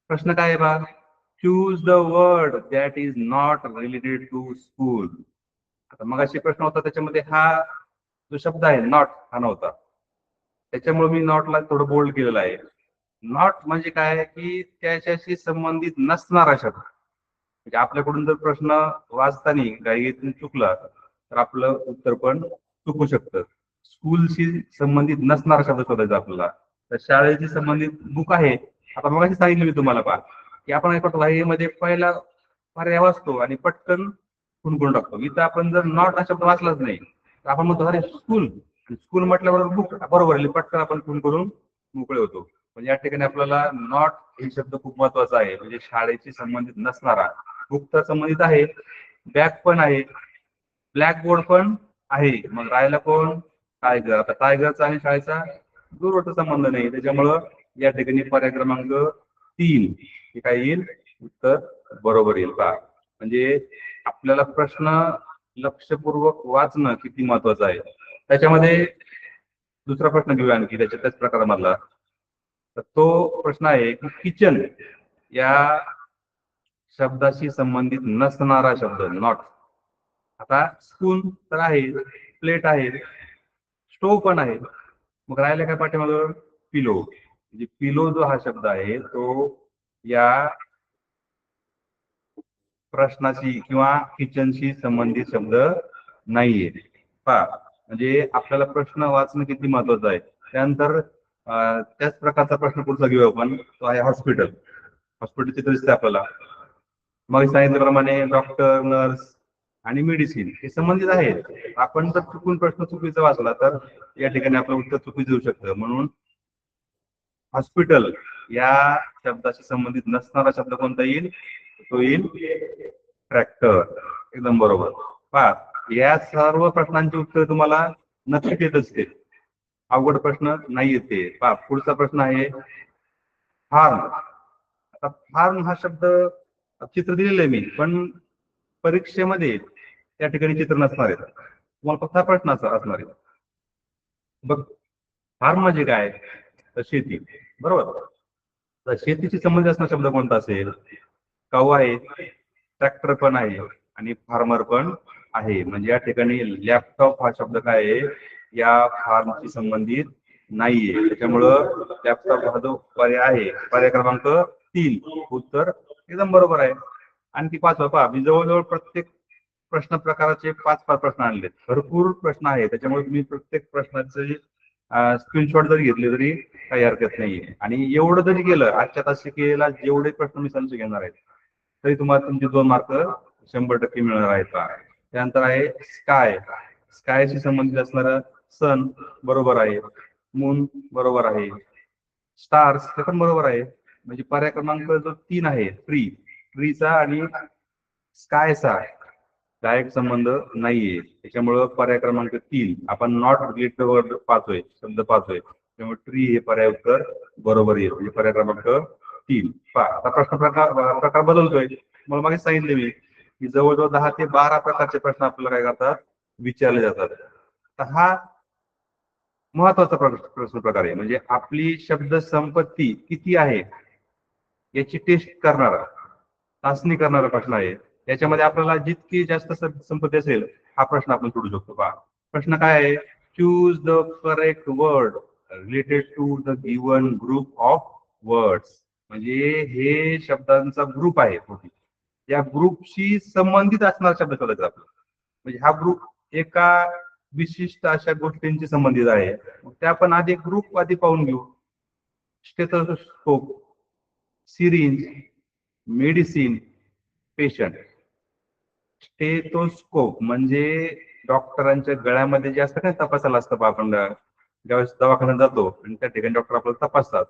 प्रश्न काय आहे बा? Choose the word that is not related to school. आता मगाशी प्रश्न होता त्याच्यामध्ये हा जो शब्द आहे नॉट हा नव्हता. त्याच्यामुळे मी नॉटला थोडं बोल्ड केलेलं आहे. नॉट म्हणजे काय की त्याच्याशी संबंधित नसणारा शब्द. म्हणजे आपल्याकडून जर प्रश्न वाचताना गाईतून चुकला तर आपलं उत्तर पण चुकू शकतं. स्कूलशी संबंधित नसणारा शब्द शोधायचा आपल्याला. तर शाळेशी संबंधित बुक आहे. आता मगाशी सांगितलं मी तुम्हाला पहा की आपण काय करतो, मध्ये पहिला पर्याय वाचतो आणि पटकन खून करून टाकतो. इथं आपण जर नॉट हा शब्द वाचलाच नाही तर आपण म्हणतो अरे स्कूल, स्कूल म्हटल्यावर बुक बरोबर आहे, पटकन आपण खून करून मोकळे होतो. म्हणजे या ठिकाणी आपल्याला नॉट हे शब्द खूप महत्वाचा आहे. म्हणजे शाळेशी संबंधित नसणारा. बुक तर संबंधित आहे, बॅग पण आहे, ब्लॅक बोर्ड पण आहे. मग राहायला कोण? टायगर. आता टायगरचा आणि शाळेचा दूरवरचा संबंध नाही. त्याच्यामुळं या ठिकाणी पर्याय क्रमांक 3 हे काय येईल? उत्तर बरोबर येईल का? म्हणजे आपल्याला प्रश्न लक्षपूर्वक वाचणं किती महत्वाचं आहे. त्याच्यामध्ये दुसरा प्रश्न घेऊया आणखी त्याच्याच प्रकारामधला. तर तो प्रश्न आहे की किचन या शब्दाशी संबंधित नसणारा शब्द नॉट. आता स्पून तर आहे, प्लेट आहे, स्टोव पण आहे. मग राहिला काय पाठीमागं? पिलो. म्हणजे पिलो जो हा शब्द आहे तो या प्रश्नाशी किंवा किचनशी संबंधित शब्द नाहीये. पहा म्हणजे आपल्याला प्रश्न वाचणं किती महत्वाचं आहे. त्यानंतर त्याच प्रकारचा प्रश्न पुढचा घेऊ आपण. तो आहे हॉस्पिटल. हॉस्पिटलचे दिसते आपल्याला. मग सांगितल्याप्रमाणे डॉक्टर, नर्स आणि मेडिसिन हे संबंधित आहेत. आपण जर चुकून प्रश्न चुकीचा वाचला तर या ठिकाणी आपलं उत्तर चुकीचं येऊ शकतं. म्हणून हॉस्पिटल या शब्दाशी संबंधित नसणारा शब्द कोणता येईल? तो येईल ट्रॅक्टर. एकदम बरोबर. पहा या सर्व प्रश्नांची उत्तर तुम्हाला नक्कीच येत असते. अवघड प्रश्न नाही येते. पहा पुढचा प्रश्न आहे फार्म. आता फार्म हा शब्द चित्र दिलेलं आहे मी, पण परीक्षेमध्ये त्या ठिकाणी चित्र नसणार आहे. तुम्हाला फक्त हा प्रश्न असणार आहे. बघ फार्म म्हणजे काय? तर शेती. बरोबर. तर शेतीशी संबंधित असणारा शब्द कोणता असेल? काऊ आहे, ट्रॅक्टर पण आहे आणि फार्मर पण आहे. म्हणजे या ठिकाणी लॅपटॉप हा शब्द काय आहे? या फार्मशी संबंधित नाहीये. त्याच्यामुळं लॅपटॉप हा जो पर्याय आहे, पर्याय क्रमांक 3 उत्तर एकदम बरोबर आहे. आणखी 5वा पहा. मी जवळजवळ प्रत्येक प्रश्न प्रकाराचे 5-5 प्रश्न आणले. भरपूर प्रश्न आहे. त्याच्यामुळे तुम्ही प्रत्येक प्रश्नाचे स्क्रीनशॉट जरी घेतले तरी काही हरकत नाहीये. आणि एवढं जरी केलं, आजच्या तासिकेला जेवढे प्रश्न मी संच घेणार आहेत तरी तुम्हाला तुमचे 2 मार्क 100% मिळणार आहेत. त्यानंतर आहे स्काय. स्कायशी संबंधित असणारं सन बरोबर आहे, मून बरोबर आहे, स्टार्स हे पण बरोबर आहे. म्हणजे पर्याय क्रमांक जो 3 आहे ट्री, ट्रीचा आणि स्कायचा डायरेक्ट संबंध नाहीये. त्याच्यामुळं पर्याय क्रमांक 3 आपण नॉट रिलेटेड वर्ड पाहतोय, शब्द पाहतोय. त्यामुळे ट्री हे पर्याय उत्तर बरोबर येईल. म्हणजे पर्याय क्रमांक 3. आता प्रश्न प्रकार बदलतोय. मला मागे सांगितले मी की जवळजवळ 10 ते 12 प्रकारचे प्रश्न आपल्याला काय करतात? विचारले जातात. तर हा महत्वाचा प्रश्न प्रकार आहे. म्हणजे आपली शब्द संपत्ती किती आहे याची टेस्ट करणारा, चाचणी करणारा प्रश्न आहे. याच्यामध्ये आपल्याला जितकी जास्त संपत्ती असेल हा प्रश्न आपण सोडू शकतो. पहा प्रश्न काय आहे, choose the correct word related to the given group of words. म्हणजे हे शब्दांचा ग्रुप आहे, या ग्रुपशी संबंधित असणारा शब्द शोधायचा आपल्याला. म्हणजे हा ग्रुप एका विशिष्ट अशा गोष्टींशी संबंधित आहे. त्या आपण आधी ग्रुप आधी पाहून घेऊ. Stethoscope, syringe, medicine, patient. Stethoscope म्हणजे डॉक्टरांच्या गळ्यामध्ये जे असतं ना तपासायला असतं, आपण ज्यावेळेस दवाखान्यात जातो आणि त्या ठिकाणी डॉक्टर आपल्याला तपासतात,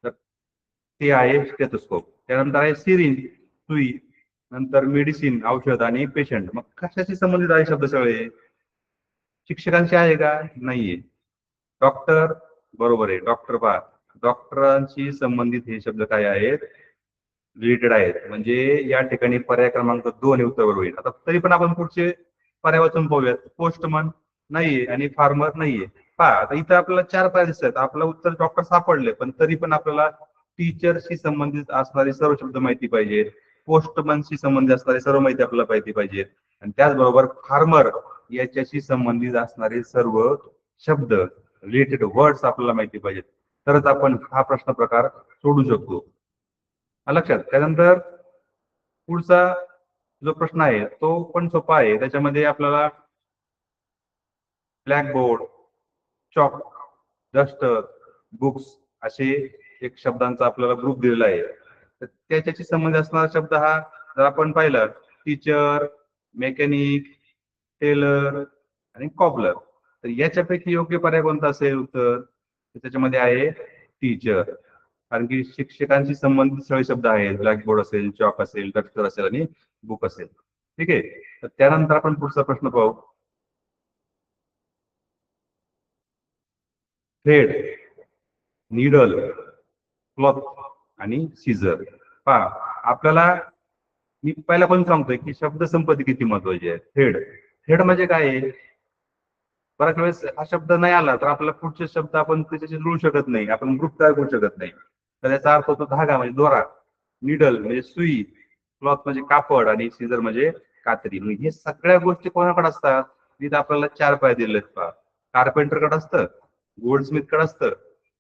तर ते आहे स्टेथोस्कोप. त्यानंतर आहे सिरिंज, सुई, नंतर मेडिसिन, औषध, आणि पेशंट. मग कशाशी संबंधित आहे शब्द सगळे? शिक्षकांशी आहे का? नाहीये. डॉक्टर, बरोबर आहे. डॉक्टर पहा, डॉक्टरांशी संबंधित हे शब्द काय आहेत? रिलेटेड आहेत. म्हणजे या ठिकाणी पर्याय क्रमांक 2 हे उत्तर बरोबर होईल. आता तरी पण आपण पुढचे पर्याय वाचून पाहूयात. पोस्टमन नाहीये आणि फार्मर नाहीये. पहा आता इथं आपल्याला 4 पर्याय दिसतात. आपलं उत्तर डॉक्टर सापडले, पण तरी पण आपल्याला टीचरशी संबंधित असणारे सर्व शब्द माहिती पाहिजेत. पोस्टमनशी संबंधित असणारे सर्व माहिती आपल्याला माहिती पाहिजेत. आणि त्याचबरोबर फार्मर याच्याशी संबंधित असणारे सर्व शब्द, रिलेटेड वर्ड्स आपल्याला माहिती पाहिजेत. तरच आपण हा प्रश्न प्रकार सोडू शकतो. लक्षात. त्यानंतर पुढचा जो प्रश्न आहे तो पण सोपा आहे. त्याच्यामध्ये आपल्याला ब्लॅकबोर्ड, चॉक, डस्टर, बुक्स असे एक शब्दांचा आपल्याला ग्रुप दिलेला आहे. तर त्याच्याशी संबंधित असणारा शब्द हा जर आपण पाहिलं, टीचर, मेकॅनिक, टेलर आणि कॉबलर. तर याच्यापैकी योग्य पर्याय कोणता असेल उत्तर? त्याच्यामध्ये आहे टीचर. कारण की शिक्षकांशी संबंधित सगळे शब्द आहेत. ब्लॅकबोर्ड असेल, चॉक असेल, डस्टर असेल आणि बुक असेल. ठीक आहे. तर त्यानंतर आपण पुढचा प्रश्न पाहू. थ्रेड, नीडल, क्लॉथ आणि सीझर. पहा आपल्याला मी पहिला पण सांगतोय की शब्द संपत्ती किती महत्वाची आहे. थ्रेड, थ्रेड म्हणजे काय आहे? बऱ्याच वेळेस हा शब्द नाही आला तर आपल्याला पुढचे शब्द आपण त्याच्याशी जुळू शकत नाही, आपण ग्रुप तयार करू शकत नाही. तर याचा अर्थ होतो धागा म्हणजे दोरा, निडल म्हणजे सुई, क्लॉथ म्हणजे कापड, आणि सीझर म्हणजे कात्री. हे सगळ्या गोष्टी कोणाकडे असतात? तिथे आपल्याला 4 पाय दिलेत पहा. कार्पेंटरकडे असतं, गोल्डस्मिथकडे असतं,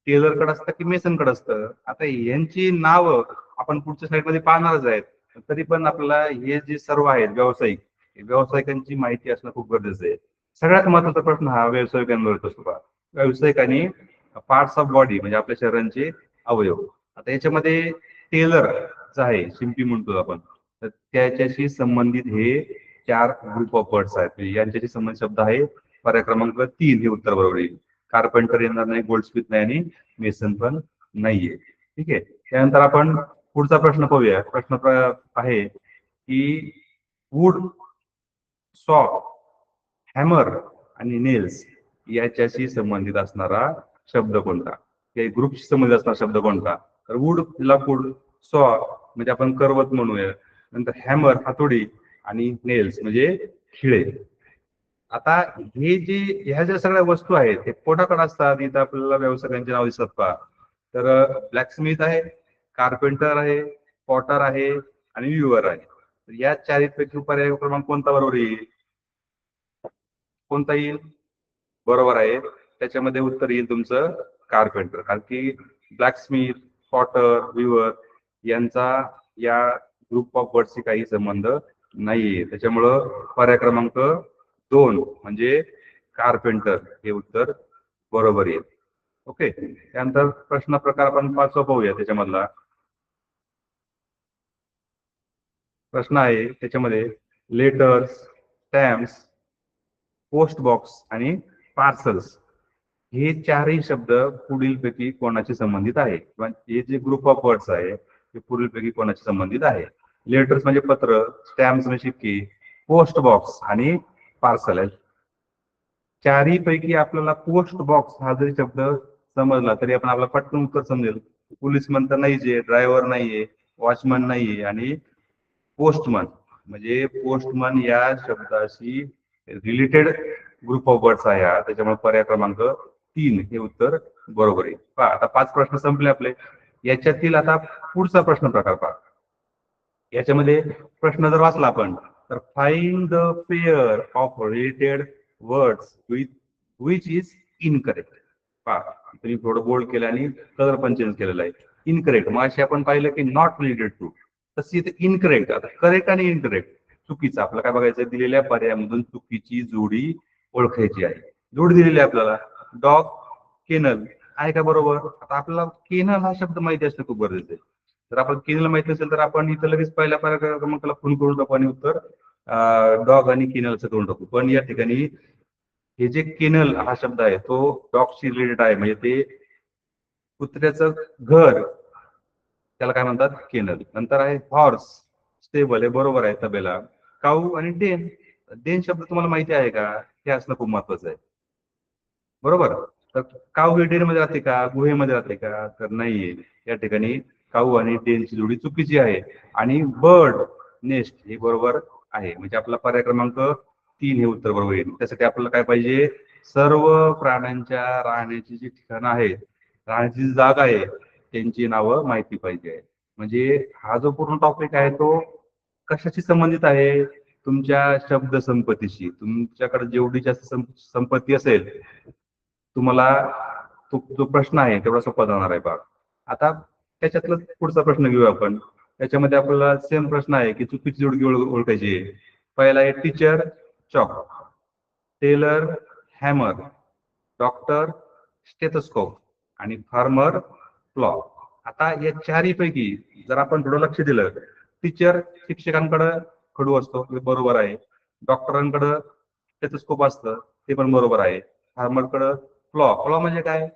टेलरकडे असतं की मेसनकडे असतं. आता यांची नावं आपण पुढच्या साईडमध्ये पाहणारच आहेत. तरी पण आपल्याला हे जे सर्व आहेत व्यावसायिक, व्यावसायिकांची माहिती असणं खूप गरजेचं आहे. सगळ्यात महत्वाचा प्रश्न हा व्यावसायिकांवर असतो पहा. व्यावसायिक पार्ट्स ऑफ बॉडी म्हणजे आपल्या शरीराचे अवयव. आता याच्यामध्ये टेलर जे आहे, शिंपी म्हणतो आपण, तर त्याच्याशी संबंधित हे 4 ग्रुप ऑफ वर्ड्स आहेत. यांच्याशी संबंधित शब्द आहे पर्याय क्रमांक 3 हे उत्तर बरोबर येईल. कार्पेंटर येणार नाही, गोल्डस्मिथ नाही आणि मेसन पण नाहीये. ठीक आहे. त्यानंतर आपण पुढचा प्रश्न पाहूया. प्रश्न आहे की वूड, सॉ, हॅमर आणि नेल्स याच्याशी संबंधित असणारा शब्द कोणता? ग्रुपशी संबंधित असणारा शब्द कोणता? तर वूड लाकूड, सॉ म्हणजे आपण करवत म्हणूया, नंतर हॅमर हातोडी, आणि नेल्स म्हणजे खिळे. आता हे जे ह्या ज्या सगळ्या वस्तू आहेत हे कोणाकडे असतात? इथं आपल्याला व्यावसायिकांचे नाव दिसतात पहा. तर ब्लॅकस्मिथ आहे, कार्पेंटर आहे, पॉटर आहे आणि व्ह्युअर आहे. तर या 4 पैकी पर्याय क्रमांक कोणता बरोबर येईल? कोणता येईल? बरोबर आहे. त्याच्यामध्ये उत्तर येईल तुमचं कार्पेंटर. कारण की ब्लॅकस्मिथ, पॉटर, व्ह्युअर यांचा या ग्रुप ऑफ वर्डशी काही संबंध नाहीये. त्याच्यामुळं पर्याय क्रमांक 2 म्हणजे कार्पेंटर हे उत्तर बरोबर येईल. ओके. त्यानंतर प्रश्न प्रकार आपण 5वा पाहूया. त्याच्यामधला प्रश्न आहे त्याच्यामध्ये लेटर्स, स्टॅम्प्स, पोस्ट बॉक्स आणि पार्सल्स हे 4ही शब्द पुढीलपैकी कोणाशी संबंधित आहे? किंवा हे जे ग्रुप ऑफ वर्ड्स आहे ते पुढीलपैकी कोणाशी संबंधित आहे? लेटर्स म्हणजे पत्र, स्टॅम्प्स म्हणजे शिक्के, पोस्ट बॉक्स आणि पार्सल आहे. 4ही पैकी आपल्याला पोस्ट बॉक्स हा जरी शब्द समजला तरी आपण आपला पटकन उत्तर समजेल. पोलीसमन तर नाहीये, ड्रायव्हर नाहीये, वॉचमन नाहीये आणि पोस्टमन म्हणजे पोस्टमन या शब्दाशी रिलेटेड ग्रुप ऑफ वर्ड्स आहे हा. त्याच्यामुळे पर्याय क्रमांक 3 हे उत्तर बरोबर आहे. पहा आता 5 प्रश्न संपले आपले. याच्यातील आता पुढचा प्रश्न प्रकार पहा. याच्यामध्ये प्रश्न जर वाचला आपण तर find the pair of related words with which is incorrect. पहा तुम्ही थोडं बोल्ड केलं आणि कलर पण चेंज केलेला आहे. इनकरेक्ट मग अशी आपण पाहिलं की नॉट रिलेटेड टू, तशी इथे इनकरेक्ट. आता करेक्ट आणि इनकरेक्ट चुकीचं आपलं काय बघायचं, दिलेल्या पर्यायामधून चुकीची जोडी ओळखायची आहे. जोडी दिलेली आहे आपल्याला डॉग केनल आहे का बरोबर. आता आपल्याला केनल हा शब्द माहिती असणं खूप गरजेचं आहे. जर आपण केनल माहिती असेल तर आपण इथं लगेच पहिल्या क्रमांकाला फोन करून टाकू आणि उत्तर डॉग आणि केनलचं करून टाकू. पण या ठिकाणी हे जे केनल हा शब्द आहे तो डॉगशी रिलेटेड आहे, म्हणजे ते कुत्र्याचं घर त्याला काय म्हणतात केनल. नंतर आहे हॉर्स स्टेबल हे बरोबर आहे तबेला. काऊ आणि डेन, डेन शब्द तुम्हाला माहिती आहे का, हे असणं खूप महत्वाचं आहे. बरोबर. तर काऊ हे डेन मध्ये राहते का, गुहेमध्ये राहते का, तर नाहीये. या ठिकाणी काऊ आणि डेनची जोडी चुकीची आहे. आणि बर्ड नेस्ट हे बरोबर आहे, म्हणजे आपला पर्याय क्रमांक 3 हे उत्तर बरोबर येईल. त्यासाठी आपल्याला काय पाहिजे, सर्व प्राण्यांच्या राहण्याची जी ठिकाणं आहेत, राहण्याची जागा आहे त्यांची नावं माहिती पाहिजे. म्हणजे हा जो पूर्ण टॉपिक आहे तो कशाशी संबंधित आहे, तुमच्या शब्द संपत्तीशी. तुमच्याकडे जेवढी जास्त संपत्ती असेल तुम्हाला जो प्रश्न आहे तेवढा सोपा जाणार आहे बघ. आता त्याच्यातलं पुढचा प्रश्न घेऊया आपण. त्याच्यामध्ये आपल्याला सेम प्रश्न आहे की चुकीची जोडगी ओळखायची आहे. पहिला आहे teacher chalk, tailor hammer, doctor stethoscope आणि फार्मर प्लॉ. आता या चारीपैकी जर आपण थोडं लक्ष दिलं, टीचर शिक्षकांकडे खडू असतो हे बरोबर आहे. डॉक्टरांकडे स्टेथोस्कोप असतं ते पण बरोबर आहे. फार्मरकडे प्लॉ, प्लॉ म्हणजे काय,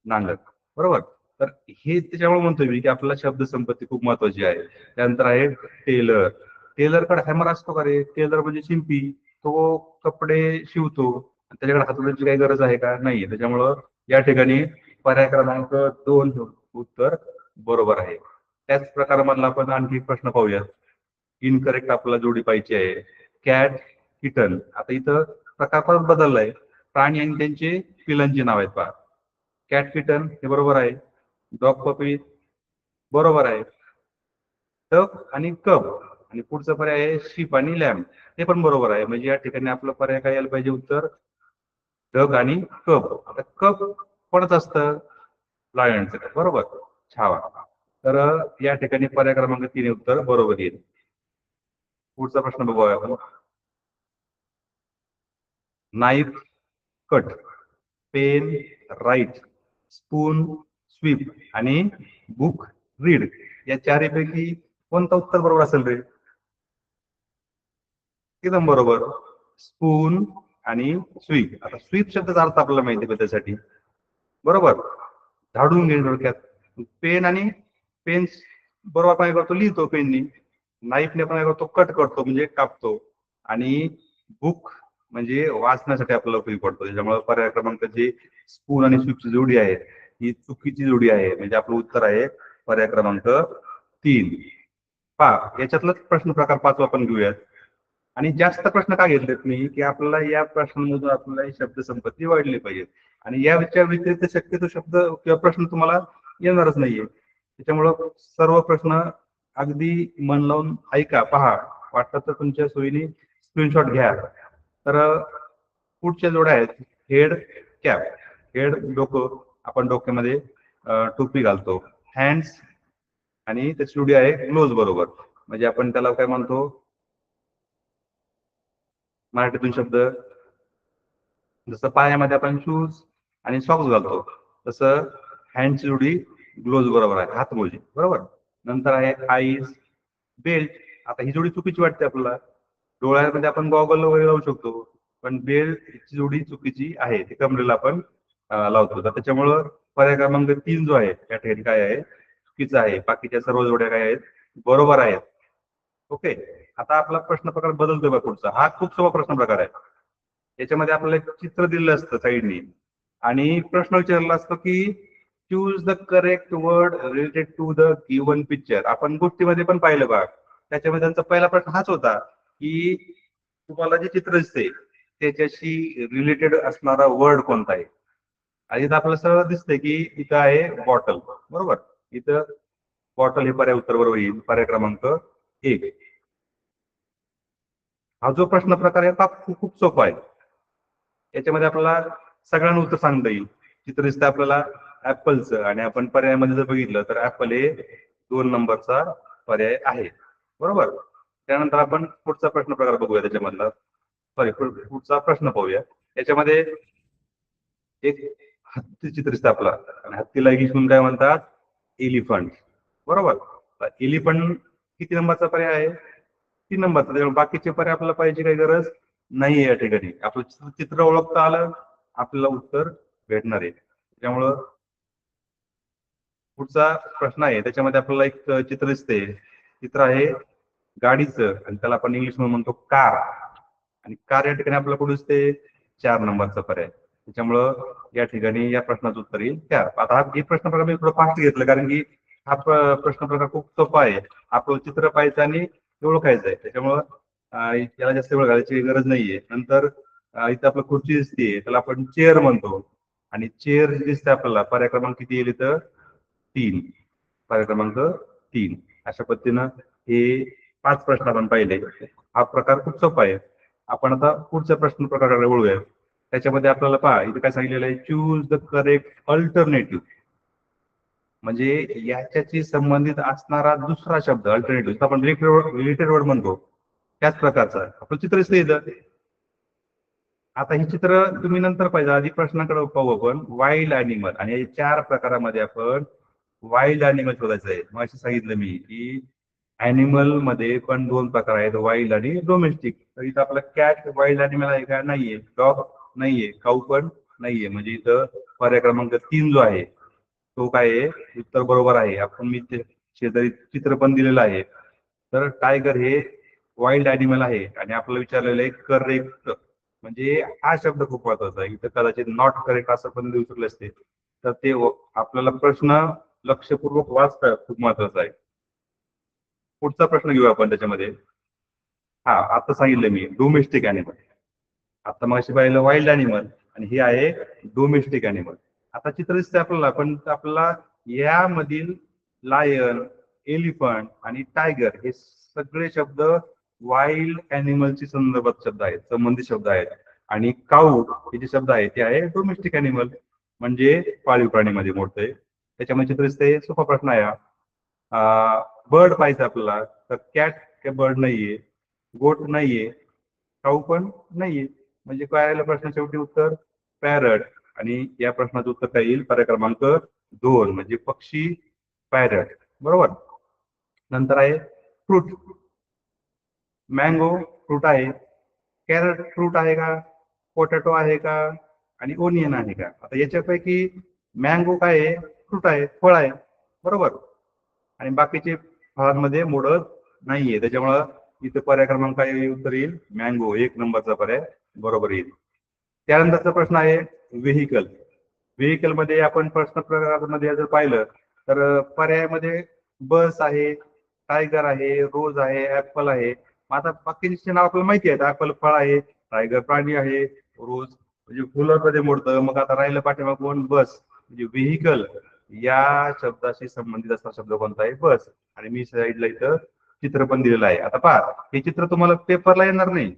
नांगर, बरोबर. तर हे त्याच्यामुळे म्हणतोय मी की आपल्याला शब्द संपत्ती खूप महत्वाची आहे. त्यानंतर आहे टेलर, टेलरकडे हॅमर असतो का रे, टेलर म्हणजे शिंपी, तो कपडे शिवतो, त्याच्याकडे हातोड्याची काही गरज आहे का, नाहीये. त्याच्यामुळं या ठिकाणी पर्याय क्रमांक 2 उत्तर बरोबर आहे. त्याच प्रकारामधला आपण आणखी प्रश्न पाहूयात. इनकरेक्ट आपल्याला जोडी पाहिजे आहे. कॅट किटन, आता इथं प्रकार परत बदललाय, प्राणी आणि त्यांचे पिलांची नाव आहेत पहा. कॅट किटन हे बरोबर आहे. डॉग पपी बरोबर आहे. डक आणि कब, आणि पुढचा पर्याय आहे शीप आणि लॅम्प, हे पण बरोबर आहे. म्हणजे या ठिकाणी आपलं पर्याय काय यायला पाहिजे, उत्तर डग आणि कब. आता कब कोणच असतं, लायनचं, बरोबर, छावा. तर या ठिकाणी पर्याय क्रमांक 3 उत्तर बरोबर येईल. पुढचा प्रश्न बघूया आपण. Knife cut, pen write, spoon sweep आणि बुक रीड, या चारपैकी कोणतं उत्तर बरोबर असेल रे. एकदम बरोबर, स्पून आणि स्वीप. आता स्वीप शब्दाचा अर्थ आपल्याला माहिती आहे त्यासाठी, बरोबर, झाडून घेणे थोडक्यात. पेन आणि पेन बरोबर काय करतो, लिहितो पेननी. नाईफने पण काय करतो, कट करतो म्हणजे कापतो. आणि बुक म्हणजे वाचण्यासाठी आपल्याला उपयोग पडतो. त्याच्यामुळे पर्याय क्रमांक जे स्पून आणि स्वीपची जोडी आहे ही चुकीची जोडी आहे. म्हणजे आपलं उत्तर आहे पर्याय क्रमांक 3. पहा याच्यातलाच प्रश्न प्रकार 5 आपण घेऊयात. आणि जास्त प्रश्न का घेतलेत मी, की आपल्याला या प्रश्नांमधून आपल्याला शब्द संपत्ती वाढली पाहिजे. आणि या विचार व्यतिरिक्त शक्यतो शब्द किंवा प्रश्न तुम्हाला येणारच नाहीये. त्याच्यामुळं सर्व प्रश्न अगदी मन लावून ऐका, पहा, वाटतं तर तुमच्या सोयीने स्क्रीनशॉट घ्या. तर पुढच्या जोड्या आहेत हेड कॅप. हेड डोकं, आपण डोक्यामध्ये टोपी घालतो. हँड्स आणि त्याची जोडी आहे ग्लोव्ज बरोबर, म्हणजे आपण त्याला काय म्हणतो मराठीतून शब्द, जसं पायामध्ये आपण शूज आणि सॉक्स घालतो तसं हँडची जोडी ग्लोव्ज बरोबर आहे, हातमोजे, बरोबर. नंतर आहे आईज बेल्ट. आता ही जोडी चुकीची वाटते आपल्याला, डोळ्यामध्ये आपण गॉगल वगैरे लावू शकतो, पण बेल्टची जोडी चुकीची आहे, ती कमरेला आपण लावतो. तर त्याच्यामुळं पर्याय क्रमांक 3 जो आहे या ठिकाणी काय आहे, चुकीचा आहे. बाकीच्या सर्व जोड्या काय आहेत, बरोबर आहेत. ओके. आता आपला प्रश्न प्रकार बदलतोय बा पुढचा. हा खूप सोपा प्रश्न प्रकार आहे. याच्यामध्ये आपल्याला एक चित्र दिलेलं असतं साईडनी आणि प्रश्न विचारला असतो की choose the correct word related to the given picture. आपण गोष्टीमध्ये पण पाहिलं बघ, त्याच्यामध्ये त्यांचा पहिला प्रश्न हाच होता की तुम्हाला जे चित्र दिसते त्याच्याशी रिलेटेड असणारा वर्ड कोणता आहे. आणि इथं आपल्याला सरळ दिसतंय की इथं आहे बॉटल, बरोबर. इथं बॉटल हे पर्याय उत्तर बरोबर येईल, पर्याय क्रमांक 1. हा जो प्रश्न प्रकार आहे हा खूप सोपा आहे. याच्यामध्ये आपल्याला सगळ्यांना उत्तर सांगता येईल. चित्र दिसतं आपल्याला ऍपलचं, आणि आपण पर्यायामध्ये जर बघितलं तर ऍपल हे 2 नंबरचा पर्याय आहे, बरोबर. त्यानंतर आपण पुढचा प्रश्न प्रकार बघूया त्याच्यामधला. सॉरी, पुढचा प्रश्न पाहूया. याच्यामध्ये एक हत्ती चित्र दिसतं आपला, आणि हत्तीला इंग्लिशमधून काय म्हणतात? एलिफंट, बरोबर. एलिफंट किती नंबरचा पर्याय आहे? 3 नंबरचा. त्यामुळे बाकीचे पर्याय आपल्याला पाहिजे काही गरज नाहीये या ठिकाणी. आपलं चित्र ओळखता आलं, आपल्याला उत्तर भेटणार आहे. त्यामुळं पुढचा प्रश्न आहे त्याच्यामध्ये आपल्याला एक चित्र दिसते. चित्र आहे गाडीचं, आणि त्याला आपण इंग्लिश मध्ये म्हणतो कार. आणि कार या ठिकाणी आपल्याला कुठे दिसते? 4 नंबरचा पर्याय. त्याच्यामुळं या ठिकाणी या प्रश्नाचं उत्तर येईल 4. आता हा हे प्रश्न प्रकार मी थोडं फास्ट घेतलं, कारण की हा प्रश्न प्रकार खूप सोपा आहे. आपलं चित्र पाहायचं आणि ओळखायचं आहे. त्याच्यामुळं याला जास्त वेळ घालायची गरज नाहीये. नंतर इथं आपलं खुर्ची दिसते, त्याला आपण चेअर म्हणतो. आणि चेअर दिसते आपल्याला, पर्याय क्रमांक किती येईल इथं? 3. पर्याय क्रमांक 3. अशा पद्धतीनं हे 5 प्रश्न आपण पाहिले. हा प्रकार खूप सोपा आहे. आपण आता पुढच्या प्रश्न प्रकाराकडे वळूया. त्याच्यामध्ये आपल्याला पहा इथे काय सांगितलेलं आहे? Choose the correct alternative. म्हणजे याच्याशी संबंधित असणारा दुसरा शब्द अल्टरनेटिव्ह, आपण रिलेटेड वर्ड म्हणतो त्याच प्रकारचा. आपलं चित्र दिसतं इथं. आता हे चित्र तुम्ही नंतर पाहिजे, आधी प्रश्नाकडे पाहू आपण. वाईल्ड अॅनिमल, आणि या 4 प्रकारामध्ये आपण वाईल्ड अॅनिमल शोधायचं आहे. मग असं सांगितलं मी की अॅनिमल मध्ये पण 2 प्रकार आहेत, वाईल्ड आणि डोमेस्टिक. तर इथं आपला कॅट वाईल्ड अॅनिमल आहे का? नाहीये. डॉग नाहीये. काऊ पण नाहीये. म्हणजे इथं पर्याय क्रमांक 3 जो आहे तो काय आहे? उत्तर बरोबर आहे. आपण मी ते शेजारी चित्र पण दिलेलं आहे. तर टायगर हे वाईल्ड अॅनिमल आहे, आणि आपल्याला विचारलेलं आहे करेक्ट. म्हणजे हा शब्द खूप महत्वाचा आहे. इथं कदाचित नॉट करेक्ट असं पण देऊ शकले असते. तर ते आपल्याला प्रश्न लक्षपूर्वक वाचता खूप महत्वाचं आहे. पुढचा प्रश्न घेऊ आपण त्याच्यामध्ये. हा, आता सांगितलं मी डोमेस्टिक अॅनिमल. आता मग अशी पाहिलं वाईल्ड अॅनिमल, आणि हे आहे डोमेस्टिक अॅनिमल. आता चित्र दिसतंय आपल्याला, पण आपल्याला यामधील लायन, एलिफंट आणि टायगर हे सगळे शब्द वाईल्ड अॅनिमलची संदर्भात शब्द आहेत, संबंधित शब्द आहेत. आणि काऊ हे जे शब्द आहे ते आहे डोमेस्टिक अॅनिमल, म्हणजे पाळीव प्राणीमध्ये मोडतंय. त्याच्यामध्ये चित्र दिसतंय. सोपा प्रश्न आहे हा. बर्ड पाहिजे आपल्याला, तर कॅट हे बर्ड नाहीये, गोट नाहीये, काऊ पण नाहीये. म्हणजे काय आलं प्रश्न शेवटी? उत्तर पॅरट. आणि या प्रश्नाचं उत्तर काय येईल? पर्याय क्रमांक 2, म्हणजे पक्षी, पॅरट, बरोबर. नंतर आहे फ्रूट. मँगो फ्रूट आहे. कॅरट फ्रूट आहे का? पोटॅटो आहे का? आणि ओनियन आहे का? आता याच्यापैकी मँगो काय आहे? फ्रूट आहे, फळ आहे, बरोबर. आणि बाकीचे फळांमध्ये मोडत नाहीये. त्याच्यामुळं इथं पर्याय क्रमांक काय उत्तर येईल? मँगो 1 नंबरचा पर्याय बरोबर येईल. त्यानंतरचा प्रश्न आहे व्हेकल. व्हेकल मध्ये आपण प्रश्न प्रकारामध्ये जर पाहिलं तर पर्यायामध्ये बस आहे, टायगर आहे, रोज आहे, ऍपल आहे. मग आता बाकीचे नाव आपल्याला माहिती आहेत. ऍपल फळ आहे, टायगर प्राणी आहे, रोज म्हणजे फुलांमध्ये मोडतं. मग आता राहिलं पाठीमाग कोण? बस. म्हणजे व्हेकल या शब्दाशी संबंधित असणारा शब्द कोणता आहे? बस. आणि मी साईडला इथं चित्र पण दिलेलं आहे. आता पहा, हे चित्र तुम्हाला पेपरला येणार नाही,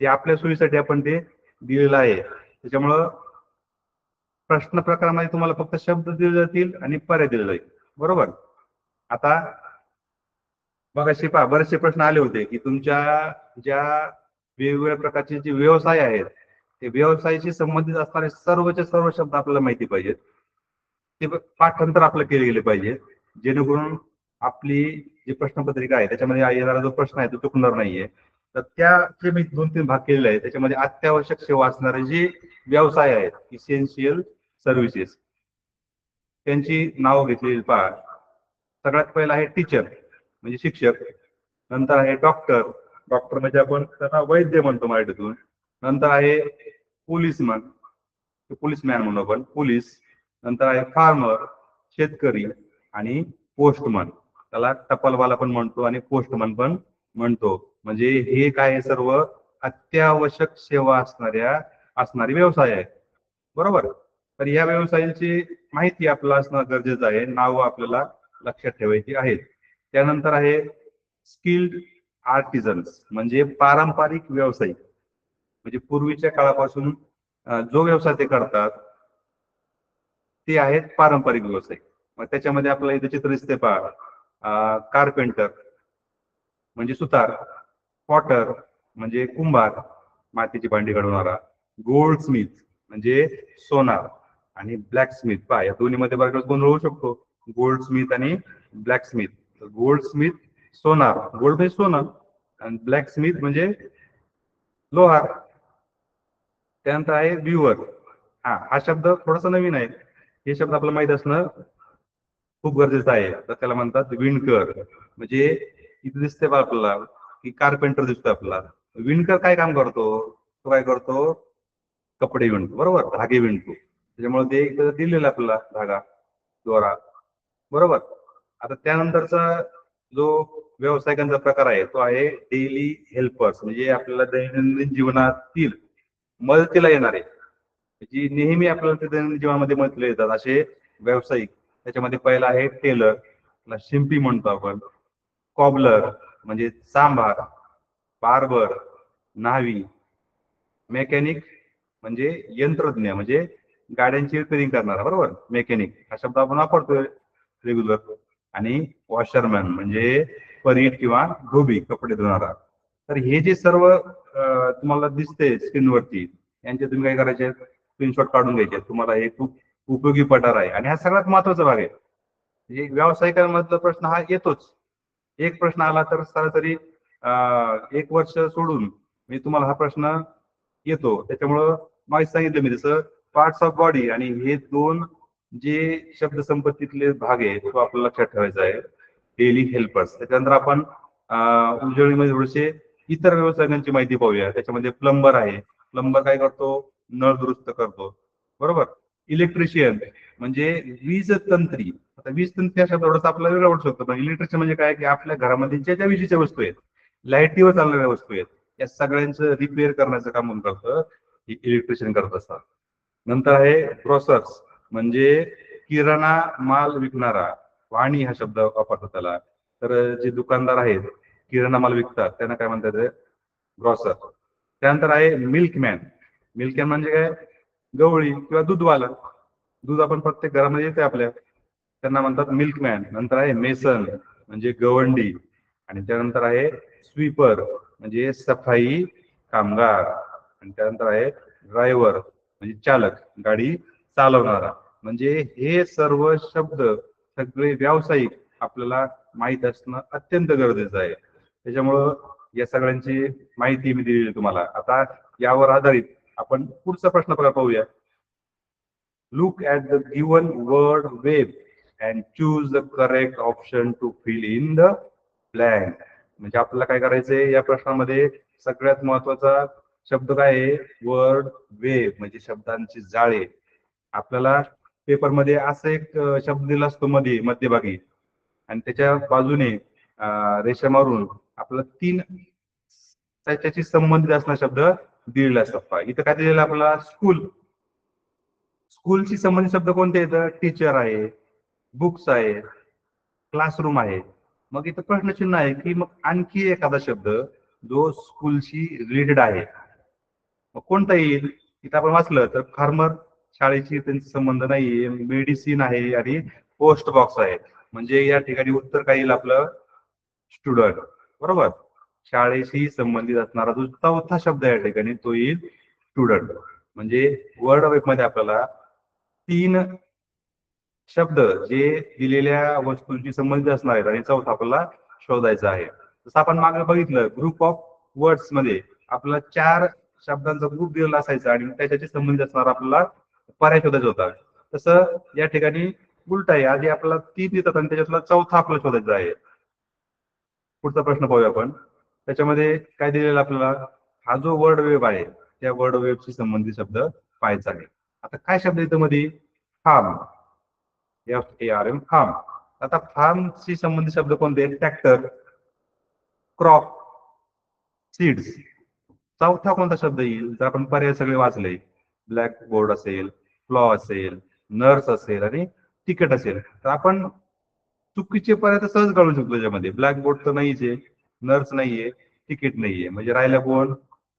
ते आपल्या सोयीसाठी आपण ते दिलेलं आहे. त्याच्यामुळं प्रश्न प्रकारामध्ये तुम्हाला फक्त शब्द दिले जातील आणि पर्याय दिले जाईल, बरोबर. आता बघा पहा, बरेचसे प्रश्न आले होते की तुमच्या ज्या वेगवेगळ्या प्रकारचे जे व्यवसाय आहेत ते व्यवसायाशी संबंधित असणारे सर्वचे सर्व शब्द आपल्याला माहिती पाहिजेत. ते पाठांतर आपलं केले गेले पाहिजे, जेणेकरून आपली जी प्रश्नपत्रिका आहे त्याच्यामध्ये येणारा जो प्रश्न आहे तो चुकणार नाहीये. तर त्याचे मी 2-3 भाग केलेले आहेत. त्याच्यामध्ये अत्यावश्यक सेवा असणारे जे व्यवसाय आहेत, इसेन्शियल सर्व्हिसेस, त्यांची नावं घेतलेली पहा. सगळ्यात पहिला आहे टीचर, म्हणजे शिक्षक. नंतर आहे डॉक्टर. डॉक्टर म्हणजे आपण त्यांना वैद्य म्हणतो मराठीतून. नंतर आहे पोलिसमन, पोलिसमॅन म्हणून आपण, पोलीस. नंतर आहे फार्मर, शेतकरी. आणि पोस्टमन, त्याला टपालवाला पण म्हणतो आणि पोस्टमन पण म्हणतो. म्हणजे हे काय सर्व अत्यावश्यक सेवा असणारे व्यवसाय आहेत, बरोबर. तर या व्यवसायांची माहिती आपल्याला असणं गरजेचं आहे. नाव आपल्याला लक्षात ठेवायची आहेत. त्यानंतर आहे स्किल्ड आर्टिझन्स, म्हणजे पारंपरिक व्यावसायिक. म्हणजे पूर्वीच्या काळापासून जो व्यवसाय ते करतात ते आहेत पारंपरिक व्यवसाय. मग त्याच्यामध्ये आपल्याला इथे चित्र दिसते पहा. कार्पेंटर म्हणजे सुतार, पॉटर म्हणजे कुंभार, मातीची भांडी घडवणारा, गोल्डस्मिथ म्हणजे सोनार, आणि ब्लॅकस्मिथ. पहा, या दोन्हीमध्ये बराच गोंधळ होऊ शकतो. गोल्डस्मिथ आणि ब्लॅकस्मिथ. गोल्डस्मिथ सोनार, गोल्ड म्हणजे सोनं, आणि ब्लॅकस्मिथ म्हणजे लोहार. त्यानंतर आहे व्ह्युअर. हा शब्द थोडासा नवीन आहे. हे शब्द आपल्याला माहित असणं खूप गरजेचं आहे. तर त्याला म्हणतात विणकर. म्हणजे इथे दिसते बा आपल्याला की कार्पेंटर दिसतोय आपल्याला. विणकर काय काम करतो? तो काय करतो? कपडे विणतो, बरोबर, धागे विणतो. त्याच्यामुळे ते इथं दिलेला आपल्याला धागा, दोरा, बरोबर. आता त्यानंतरचा जो व्यावसायिकांचा प्रकार आहे तो आहे डेली हेल्पर्स, म्हणजे आपल्याला दैनंदिन जीवनातील मदतीला येणारे, जी नेहमी आपल्याला ते दैनंदिन जीवनामध्ये मदतीला येतात असे व्यावसायिक. त्याच्यामध्ये पहिला आहे टेलर, त्याला शिंपी म्हणतो आपण. कॉबलर म्हणजे सांभार, बार्बर, न्हावी, मेकॅनिक म्हणजे यंत्रज्ञ, म्हणजे गाड्यांची रिपेरिंग करणारा, बरोबर, मेकॅनिक हा शब्द आपण वापरतोय रेग्युलर. आणि वॉशरमॅन म्हणजे परीट किंवा धोबी, कपडे धुणारा. तर हे जे सर्व तुम्हाला दिसते स्क्रीनवरती, यांचे तुम्ही काय करायचे, स्क्रीनशॉट काढून घ्यायचे. तुम्हाला हे खूप उपयोगी पडणार आहे. आणि हा सगळ्यात महत्वाचा भाग आहे. म्हणजे व्यावसायिकांमधला प्रश्न हा येतोच. एक प्रश्न आला तर सरासरी 1 वर्ष सोडून मी तुम्हाला हा प्रश्न येतो. त्याच्यामुळं माहिती सांगितलं मी तसं पार्ट्स ऑफ बॉडी आणि हे दोन जे शब्दसंपत्तीतले भाग आहे तो आपल्याला लक्षात ठेवायचा आहे. Daily helpers. त्याच्यानंतर आपण उजळणीमध्ये थोडेसे इतर व्यवसायांची माहिती पाहूया. त्याच्यामध्ये प्लंबर आहे. प्लंबर काय करतो? नळ दुरुस्त करतो, बरोबर. इलेक्ट्रिशियन म्हणजे वीज तंत्री. आता वीज तंत्री या शब्दावरच आपल्याला वेगळं वाटू शकतं, पण इलेक्ट्रिशियन म्हणजे काय की आपल्या घरामध्ये ज्या ज्या विजेच्या वस्तू आहेत, लाईटीवर चालणाऱ्या वस्तू आहेत, या सगळ्यांचं रिपेअर करण्याचं काम म्हणून करतं इलेक्ट्रिशियन करत असतात. नंतर आहे ग्रोसर्स, म्हणजे किराणा माल विकणारा. वाणी हा शब्द वापरतात त्याला. तर जे दुकानदार आहेत, किराणा माल विकतात, त्यांना काय म्हणतात? ग्रॉसर. त्यानंतर आहे मिल्कमॅन. मिल्कमॅन म्हणजे काय? गवळी किंवा दूधवाला. दूध आपण प्रत्येक घरामध्ये येते आपल्या, त्यांना म्हणतात मिल्कमॅन. नंतर आहे मेसन म्हणजे गवंडी. आणि त्यानंतर आहे स्वीपर म्हणजे सफाई कामगार. आणि त्यानंतर आहे ड्रायव्हर म्हणजे चालक, गाडी चालवणारा. म्हणजे हे सर्व शब्द सगळे व्यावसायिक आपल्याला माहित असणं अत्यंत गरजेचं आहे. त्याच्यामुळं या सगळ्यांची माहिती मी दिली तुम्हाला. आता यावर आधारित आपण पुढचा प्रश्न पाहूया. Look at the given word web and choose the correct option to fill in the blank. म्हणजे आपल्याला काय करायचंय या प्रश्नामध्ये? सगळ्यात महत्वाचा शब्द काय आहे? वर्ड वेब, म्हणजे शब्दांची जाळे. आपल्याला पेपरमध्ये असं एक शब्द दिला असतो मध्ये मध्यभागी, आणि त्याच्या बाजूने रेषा मारून आपल्याला 3 त्याच्याशी संबंधित असणारा शब्द दिलेला असतो. इथं काय दिलेलं आपल्याला? स्कूल. स्कूलशी संबंधित शब्द कोणते येतं? टीचर आहे, बुक्स आहे, क्लासरूम आहे. मग इथं प्रश्नचिन्ह आहे की मग आणखी एखादा शब्द जो स्कूलशी रिलेटेड आहे, मग कोणता येईल? इथं आपण वाचलं तर फार्मर, शाळेशी त्यांचा संबंध नाहीये. मेडिसिन आहे आणि पोस्ट बॉक्स आहे. म्हणजे या ठिकाणी उत्तर काय येईल आपलं? स्टुडंट, बरोबर. शाळेशी संबंधित असणारा जो चौथा शब्द या ठिकाणी तो येईल स्टुडंट. म्हणजे वर्ड वेब मध्ये आपल्याला 3 शब्द जे दिलेल्या वस्तूंशी संबंधित असणार आहेत आणि चौथा आपल्याला शोधायचा आहे. जसं आपण मागे बघितलं ग्रुप ऑफ वर्ड्स मध्ये आपल्याला 4 शब्दांचा ग्रुप दिलेला असायचा आणि त्याच्याशी संबंधित असणारा आपल्याला पर्याय शोधायचा होता. तसं या ठिकाणी उलट आहे. आधी आपल्याला 3 येतात आणि त्याच्यातला चौथा आपल्याला शोधायचा आहे. पुढचा प्रश्न पाहूया आपण. त्याच्यामध्ये काय दिलेलं आपल्याला? हा जो वर्ड वेब आहे त्या वर्ड वेबशी संबंधित शब्द पाहायचा आहे. आता काय शब्द येतो मध्ये? Farm, FARM, farm. आता फार्मशी संबंधित शब्द कोणते? Tractor, crop, seeds. चौथा कोणता शब्द येईल? जर आपण पर्याय सगळे वाचले, ब्लॅक बोर्ड असेल, फ्लॉ असेल, नर्स असेल आणि तिकीट असेल. तर आपण चुकीचे पर्याय तर सहज काढू शकतो त्याच्यामध्ये. ब्लॅकबोर्ड तर नाहीच आहे, नर्स नाहीये, तिकीट नाहीये, म्हणजे राहिला कोण?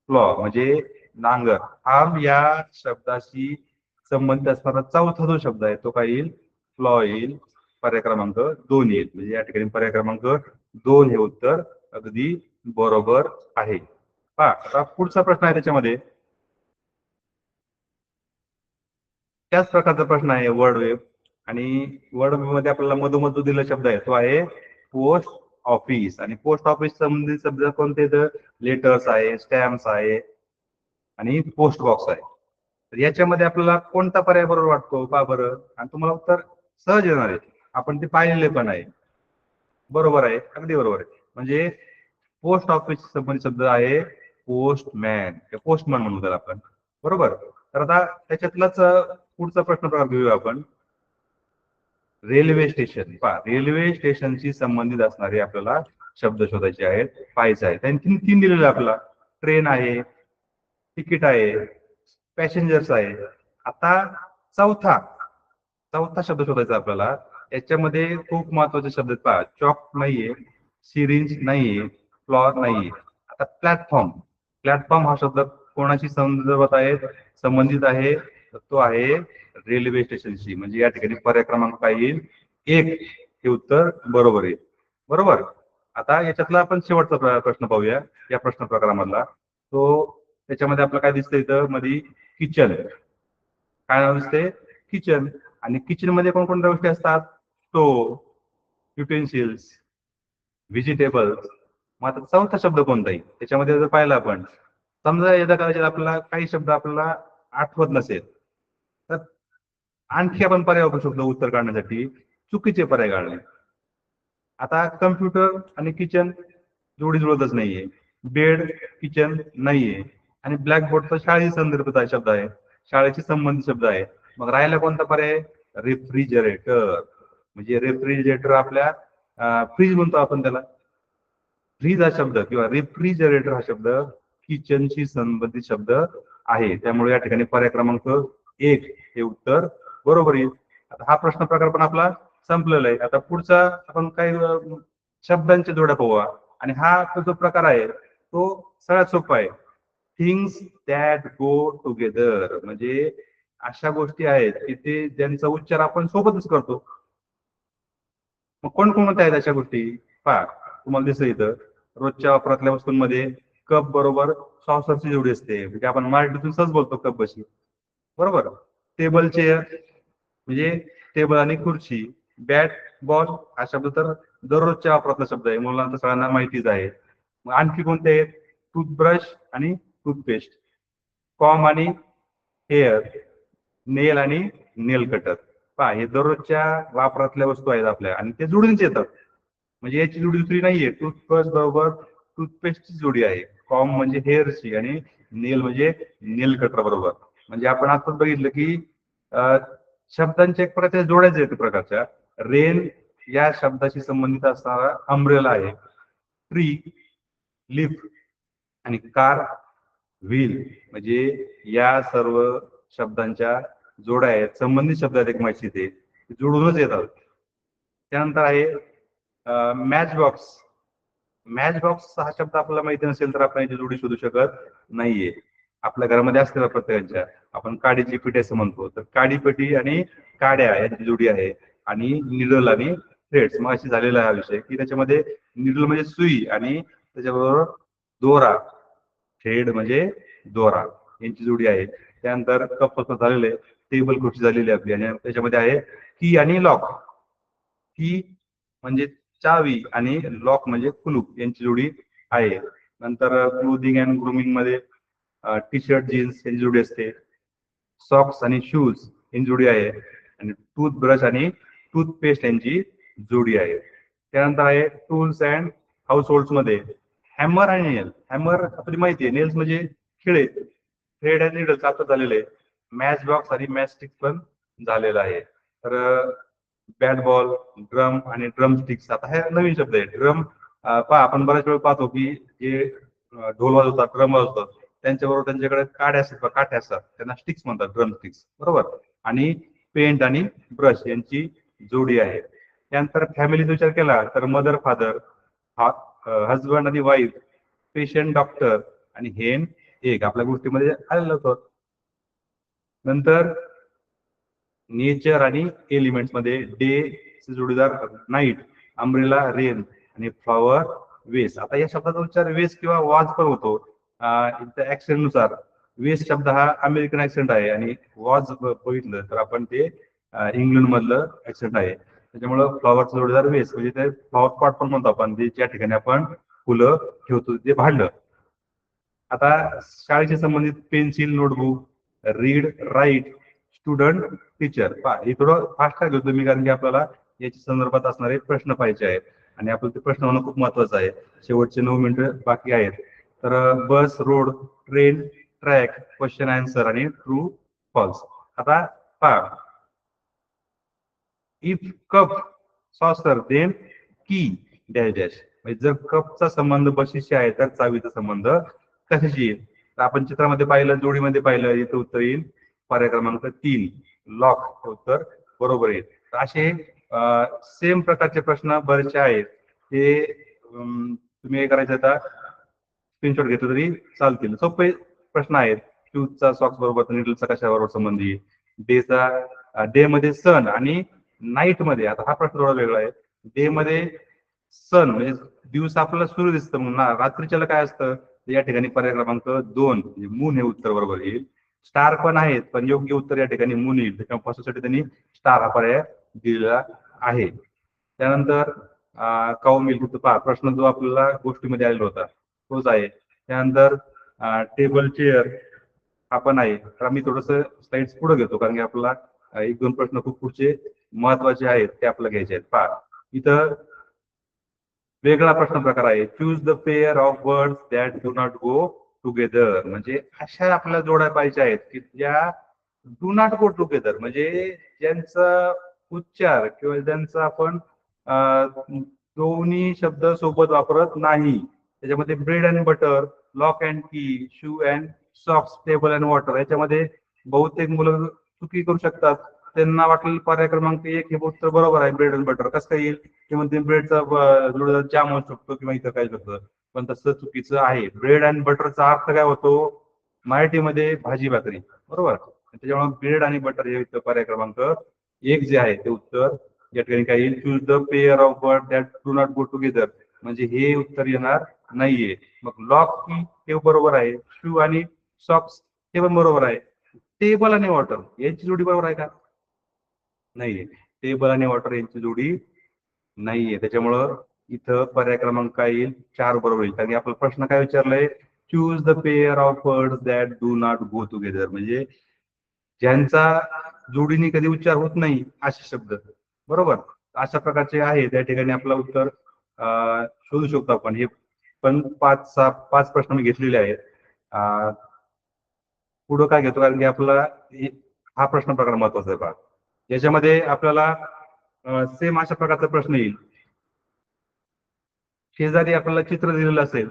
फ्लॉ म्हणजे नांगर. हा या शब्दाशी संबंधित असणारा चौथा जो शब्द आहे तो काय येईल? फ्लॉ येईल. पर्याय क्रमांक 2 येईल. म्हणजे या ठिकाणी पर्याय क्रमांक 2 हे उत्तर अगदी बरोबर आहे. पहा आता पुढचा प्रश्न आहे त्याच्यामध्ये त्याच प्रकारचा प्रश्न आहे वर्ड वेव. आणि वर्ड वेव मध्ये आपल्याला मधोमध जो दिलेला शब्द आहे तो आहे पोस्ट ऑफिस. आणि पोस्ट ऑफिस संबंधित शब्द कोणते? तर लेटर्स आहे, स्टॅम्प्स आहे आणि पोस्ट बॉक्स आहे. तर याच्यामध्ये आपल्याला कोणता पर्याय बरोबर वाटतो पहा बरं, आणि तुम्हाला उत्तर सहज येणार आहे. आपण ते पाहिलेले पण आहे. बरोबर आहे, अगदी बरोबर आहे. म्हणजे पोस्ट ऑफिस संबंधित शब्द आहे पोस्टमॅन, पोस्टमॅन म्हणू त्याला आपण. बरोबर. तर आता त्याच्यातलाच पुढचा प्रश्न प्रकार घेऊया आपण. Railway station. पहा रेल्वे स्टेशनशी संबंधित असणारे आपल्याला शब्द शोधायचे आहेत, पाहायचे आहेत. त्यांनी तीन दिलेले आपल्याला. ट्रेन आहे, तिकीट आहे, पॅसेंजर्स आहे. आता चौथा चौथा शब्द शोधायचा आपल्याला. याच्यामध्ये खूप महत्वाचे शब्द आहेत पहा. चॉक नाहीये, सिरिंज नाहीये, फ्लॉर नाहीये. आता प्लॅटफॉर्म. प्लॅटफॉर्म हा शब्द कोणाशी संदर्भात आहे? संबंधित आहे. तो आहे रेल्वे स्टेशनशी. म्हणजे या ठिकाणी पर्याय क्रमांक काय येईल? 1 हे उत्तर बरोबर आहे. बरोबर. आता याच्यातला आपण शेवटचा प्रश्न पाहूया या प्रश्न प्रकारामधला. तो त्याच्यामध्ये आपलं काय दिसतंय इथं मध्ये? किचन. काय नाव दिसते? किचन. आणि किचन मध्ये कोणकोणत्या गोष्टी असतात? Stove, utensils, vegetables. मग आता चौथा शब्द कोणता आहे त्याच्यामध्ये? जर पाहिलं आपण, समजा एकदा कदाचित आपल्याला काही शब्द आपल्याला आठवत नसेल तर आणखी आपण पर्याय वापरू शकतो उत्तर काढण्यासाठी. चुकीचे पर्याय काढणे. आता कम्प्युटर आणि किचन जोडी जुळतच नाहीये. बेड, किचन नाहीये. आणि ब्लॅकबोर्ड तर शाळेशी संदर्भित शब्द आहे, शाळेशी संबंधित शब्द आहे. मग राहिला कोणता पर्याय? रेफ्रिजरेटर. म्हणजे रेफ्रिजरेटर आपल्या फ्रीज म्हणतो आपण त्याला. फ्रीज हा शब्द किंवा रेफ्रिजरेटर हा शब्द किचनशी संबंधित शब्द आहे. त्यामुळे या ठिकाणी पर्याय क्रमांक 1 हे उत्तर बरोबर येईल. आता हा प्रश्न प्रकार पण आपला संपलेला आहे. आता पुढचा आपण काही शब्दांच्या जोड्या पाहूया. आणि हा जो प्रकार आहे तो सगळ्यात सोपा आहे. Things that go together. म्हणजे अशा गोष्टी आहेत की ते ज्यांचा उच्चार आपण सोबतच करतो. मग कोणकोणत्या आहेत अशा गोष्टी? पहा तुम्हाला दिसतं इथं. रोजच्या वापरातल्या वस्तूंमध्ये कप बरोबर सॉसरची जोडी असते. म्हणजे आपण मराठीतून सहज बोलतो कप बशी. बरोबर. टेबल चेअर म्हणजे टेबल आणि खुर्ची. बॅट बॉल हा शब्द तर दररोजच्या वापरातला शब्द आहे, मुलांना सगळ्यांना माहितीच आहे. मग आणखी कोणते आहेत? टूथब्रश आणि टूथपेस्ट, कॉम आणि हेअर, नेल आणि नेल कटर. पहा हे दररोजच्या वापरातल्या वस्तू आहेत आपल्या आणि ते जोडूनच येतात. म्हणजे याची जोडी दुसरी नाहीये. टूथब्रश बरोबर टूथपेस्टची जोडी आहे. कॉम म्हणजे हेअरची आणि नेल म्हणजे नेल कटर बरोबर. म्हणजे आपण आता बघितलं की शब्दांच्या एक प्रकारच्या जोड्याच आहेत प्रकारच्या. रेन या शब्दाशी संबंधित असणारा अम्ब्रेला आहे. ट्री, लिफ्ट आणि कार, व्हील. म्हणजे या सर्व शब्दांच्या जोड्या आहेत, संबंधित शब्द आहेत एकमेकांशी ते जोडूनच येतात. त्यानंतर आहे मॅच बॉक्स. मॅच बॉक्स हा शब्द आपल्याला माहिती नसेल तर आपण याची जोडी शोधू शकत नाहीये. आपल्या घरामध्ये असलेल्या प्रत्येकाच्या आपण काडीची पेटी असं म्हणतो, तर काडी पेटी आणि काड्या यांची जोडी आहे. आणि निडल आणि थ्रेड्स. मग अशी झालेला हा विषय की त्याच्यामध्ये निडल म्हणजे सुई आणि त्याच्याबरोबर दोरा, थ्रेड म्हणजे दोरा यांची जोडी आहे. त्यानंतर कप झालेले, टेबल खुर्ची झालेली आपली. आणि त्याच्यामध्ये आहे की आणि लॉक. की म्हणजे चावी आणि लॉक म्हणजे कुलूप यांची जोडी आहे. नंतर क्लोदिंग अँड ग्रूमिंग मध्ये टी शर्ट, जीन्स यांची जोडी असते. सॉक्स आणि शूज यांची जोडी आहे. आणि टूथब्रश आणि टूथपेस्ट यांची जोडी आहे. त्यानंतर आहे टूल्स अँड हाऊस होल्ड मध्ये हॅमर आणि नेल. हॅमर आपली माहिती आहे, नेल्स म्हणजे खिळे, थ्रेड आणि निडल्स आता झालेले आहे. मॅच बॉक्स आणि मॅच स्टिक पण झालेला आहे. तर बॅट बॉल, ड्रम आणि ड्रम स्टिक्स. आता हे नवीन शब्द आहे. ड्रम पहा आपण बऱ्याच वेळ पाहतो की जे ढोल वाजवतात, ड्रम वाजवतात, त्यांच्याबरोबर त्यांच्याकडे काड्या असतात, काठ्या असतात, त्यांना स्टिक्स म्हणतात, ड्रम स्टिक्स. बरोबर. आणि पेंट आणि ब्रश यांची जोडी आहे. त्यानंतर फॅमिलीचा विचार केला तर मदर फादर, हजबंड आणि वाईफ, पेशंट डॉक्टर आणि हेन एक आपल्या गोष्टीमध्ये आलेलं होतं. नंतर नेचर आणि एलिमेंट्स मध्ये डे जोडीदार नाईट, अम्ब्रेला रेन आणि फ्लॉवर वेस. आता या शब्दाचा उच्चार वेस किंवा वाज पण होतो ऍक्सेंट नुसार. वेस शब्द हा अमेरिकन ऍक्सेंट आहे आणि वाज बघितलं तर आपण ते इंग्लंड मधलं ऍक्सेंट आहे. त्याच्यामुळं फ्लॉवरचा जोडीदार वेस म्हणजे ते फ्लॉवर पॉट पण म्हणतो आपण, ज्या ठिकाणी आपण फुलं ठेवतो ते भांडलं. आता शाळेशी संबंधित pencil, notebook, read, write, student, teacher. हे थोडं फास्ट काय घेतो मी, कारण की आपल्याला याच्या संदर्भात असणारे प्रश्न पाहिजे आहेत आणि आपलं ते प्रश्न होणं खूप महत्वाचं आहे. शेवटचे 9 मिनिटं बाकी आहेत. तर bus, road, train, track, question answer आणि ट्रू फॉल्स. आता पहा, if cup saucer then key dash dash. म्हणजे जर कपचा संबंध बशीशी आहे तर चावीचा संबंध कशाशी येईल. तर आपण चित्रामध्ये पाहिलं, जोडीमध्ये पाहिलं, इथं उत्तर येईल पर्याय क्रमांक 3 लॉक, उत्तर बरोबर येईल. तर असे सेम प्रकारचे प्रश्न बरेचसे आहेत. ते तुम्ही हे करायचं, आता स्क्रीनशॉट घेतलं तरी चालतील. सोपे प्रश्न आहेत. शूजचा सॉक्स बरोबर, निडलचा कशाबरोबर संबंधी, डेचा डे मध्ये सन आणि नाईट मध्ये. आता हा प्रश्न थोडा वेगळा आहे. डे मध्ये सन म्हणजे दिवस आपल्याला सूर्य दिसतं, म्हणून रात्रीच्याला काय असतं. या ठिकाणी पर्याय क्रमांक 2 म्हणजे मून हे उत्तर बरोबर येईल. स्टार पण आहेत, पण योग्य उत्तर या ठिकाणी मून येईल. त्याच्यापासून त्यांनी स्टार हा पर्याय दिलेला आहे. त्यानंतर काऊ मिल्क पहा, प्रश्न जो आपल्याला गोष्टीमध्ये आलेला होता तोच आहे. त्यानंतर टेबल चेअर हा पण आहे. तर आम्ही थोडस स्लाइड्स पुढे घेतो, कारण की आपल्याला 1-2 प्रश्न खूप पुढचे महत्वाचे आहेत ते आपल्याला घ्यायचे आहेत. पहा, इथं वेगळा प्रश्न प्रकार आहे. Choose the pair of words that do not go together. म्हणजे अशा आपल्याला जोड्या पाहिजे आहेत की ज्या डू नॉट गो टुगेदर, म्हणजे ज्यांचा उच्चार किंवा ज्यांचा आपण दोन्ही शब्द सोबत वापरत नाही. त्याच्यामध्ये bread and butter, lock and key, shoe and socks, table and water. याच्यामध्ये बहुतेक मुलं चुकी करू शकतात. त्यांना वाटलेलं पर्याय क्रमांक 1 हे उत्तर बरोबर आहे, ब्रेड अँड बटर. कसं काय येईल, किंवा ते ब्रेडचा जोडीदार जाम होऊ शकतो किंवा इथं काय शकतं, पण तसं चुकीचं आहे. ब्रेड अँड बटरचा अर्थ काय होतो मराठीमध्ये, भाजी भाकरी, बरोबर. त्याच्यामुळे ब्रेड आणि बटर हे पर्याय क्रमांक 1 जे आहे ते उत्तर या ठिकाणी काय येईल. Choose the pair of word that do not go together, म्हणजे हे उत्तर येणार नाहीये. मग लॉक की हे बरोबर आहे, शू आणि सॉक्स हे पण बरोबर आहे. टेबल आणि वॉटर यांची जोडी बरोबर आहे का, नाहीये. टेबल आणि वॉटर यांची जोडी नाहीये. त्याच्यामुळं इथं पर्याय क्रमांक काय येईल, 4 बरोबर येईल. कारण की आपला प्रश्न काय विचारलाय, choose the pair of words that do not go together, म्हणजे ज्यांचा जोडीने कधी उच्चार होत नाही असे शब्द, बरोबर. अशा प्रकारचे आहे. त्या ठिकाणी आपलं उत्तर शोधू शकतो आपण. हे पण 5 प्रश्न मी घेतलेले आहेत. पुढं काय घेतो, कारण की आपल्याला हा प्रश्न प्रकार महत्वाचा आहे. पहा, याच्यामध्ये आपल्याला सेम अशा प्रकारचा प्रश्न येईल. शेजारी आपल्याला चित्र दिलेलं असेल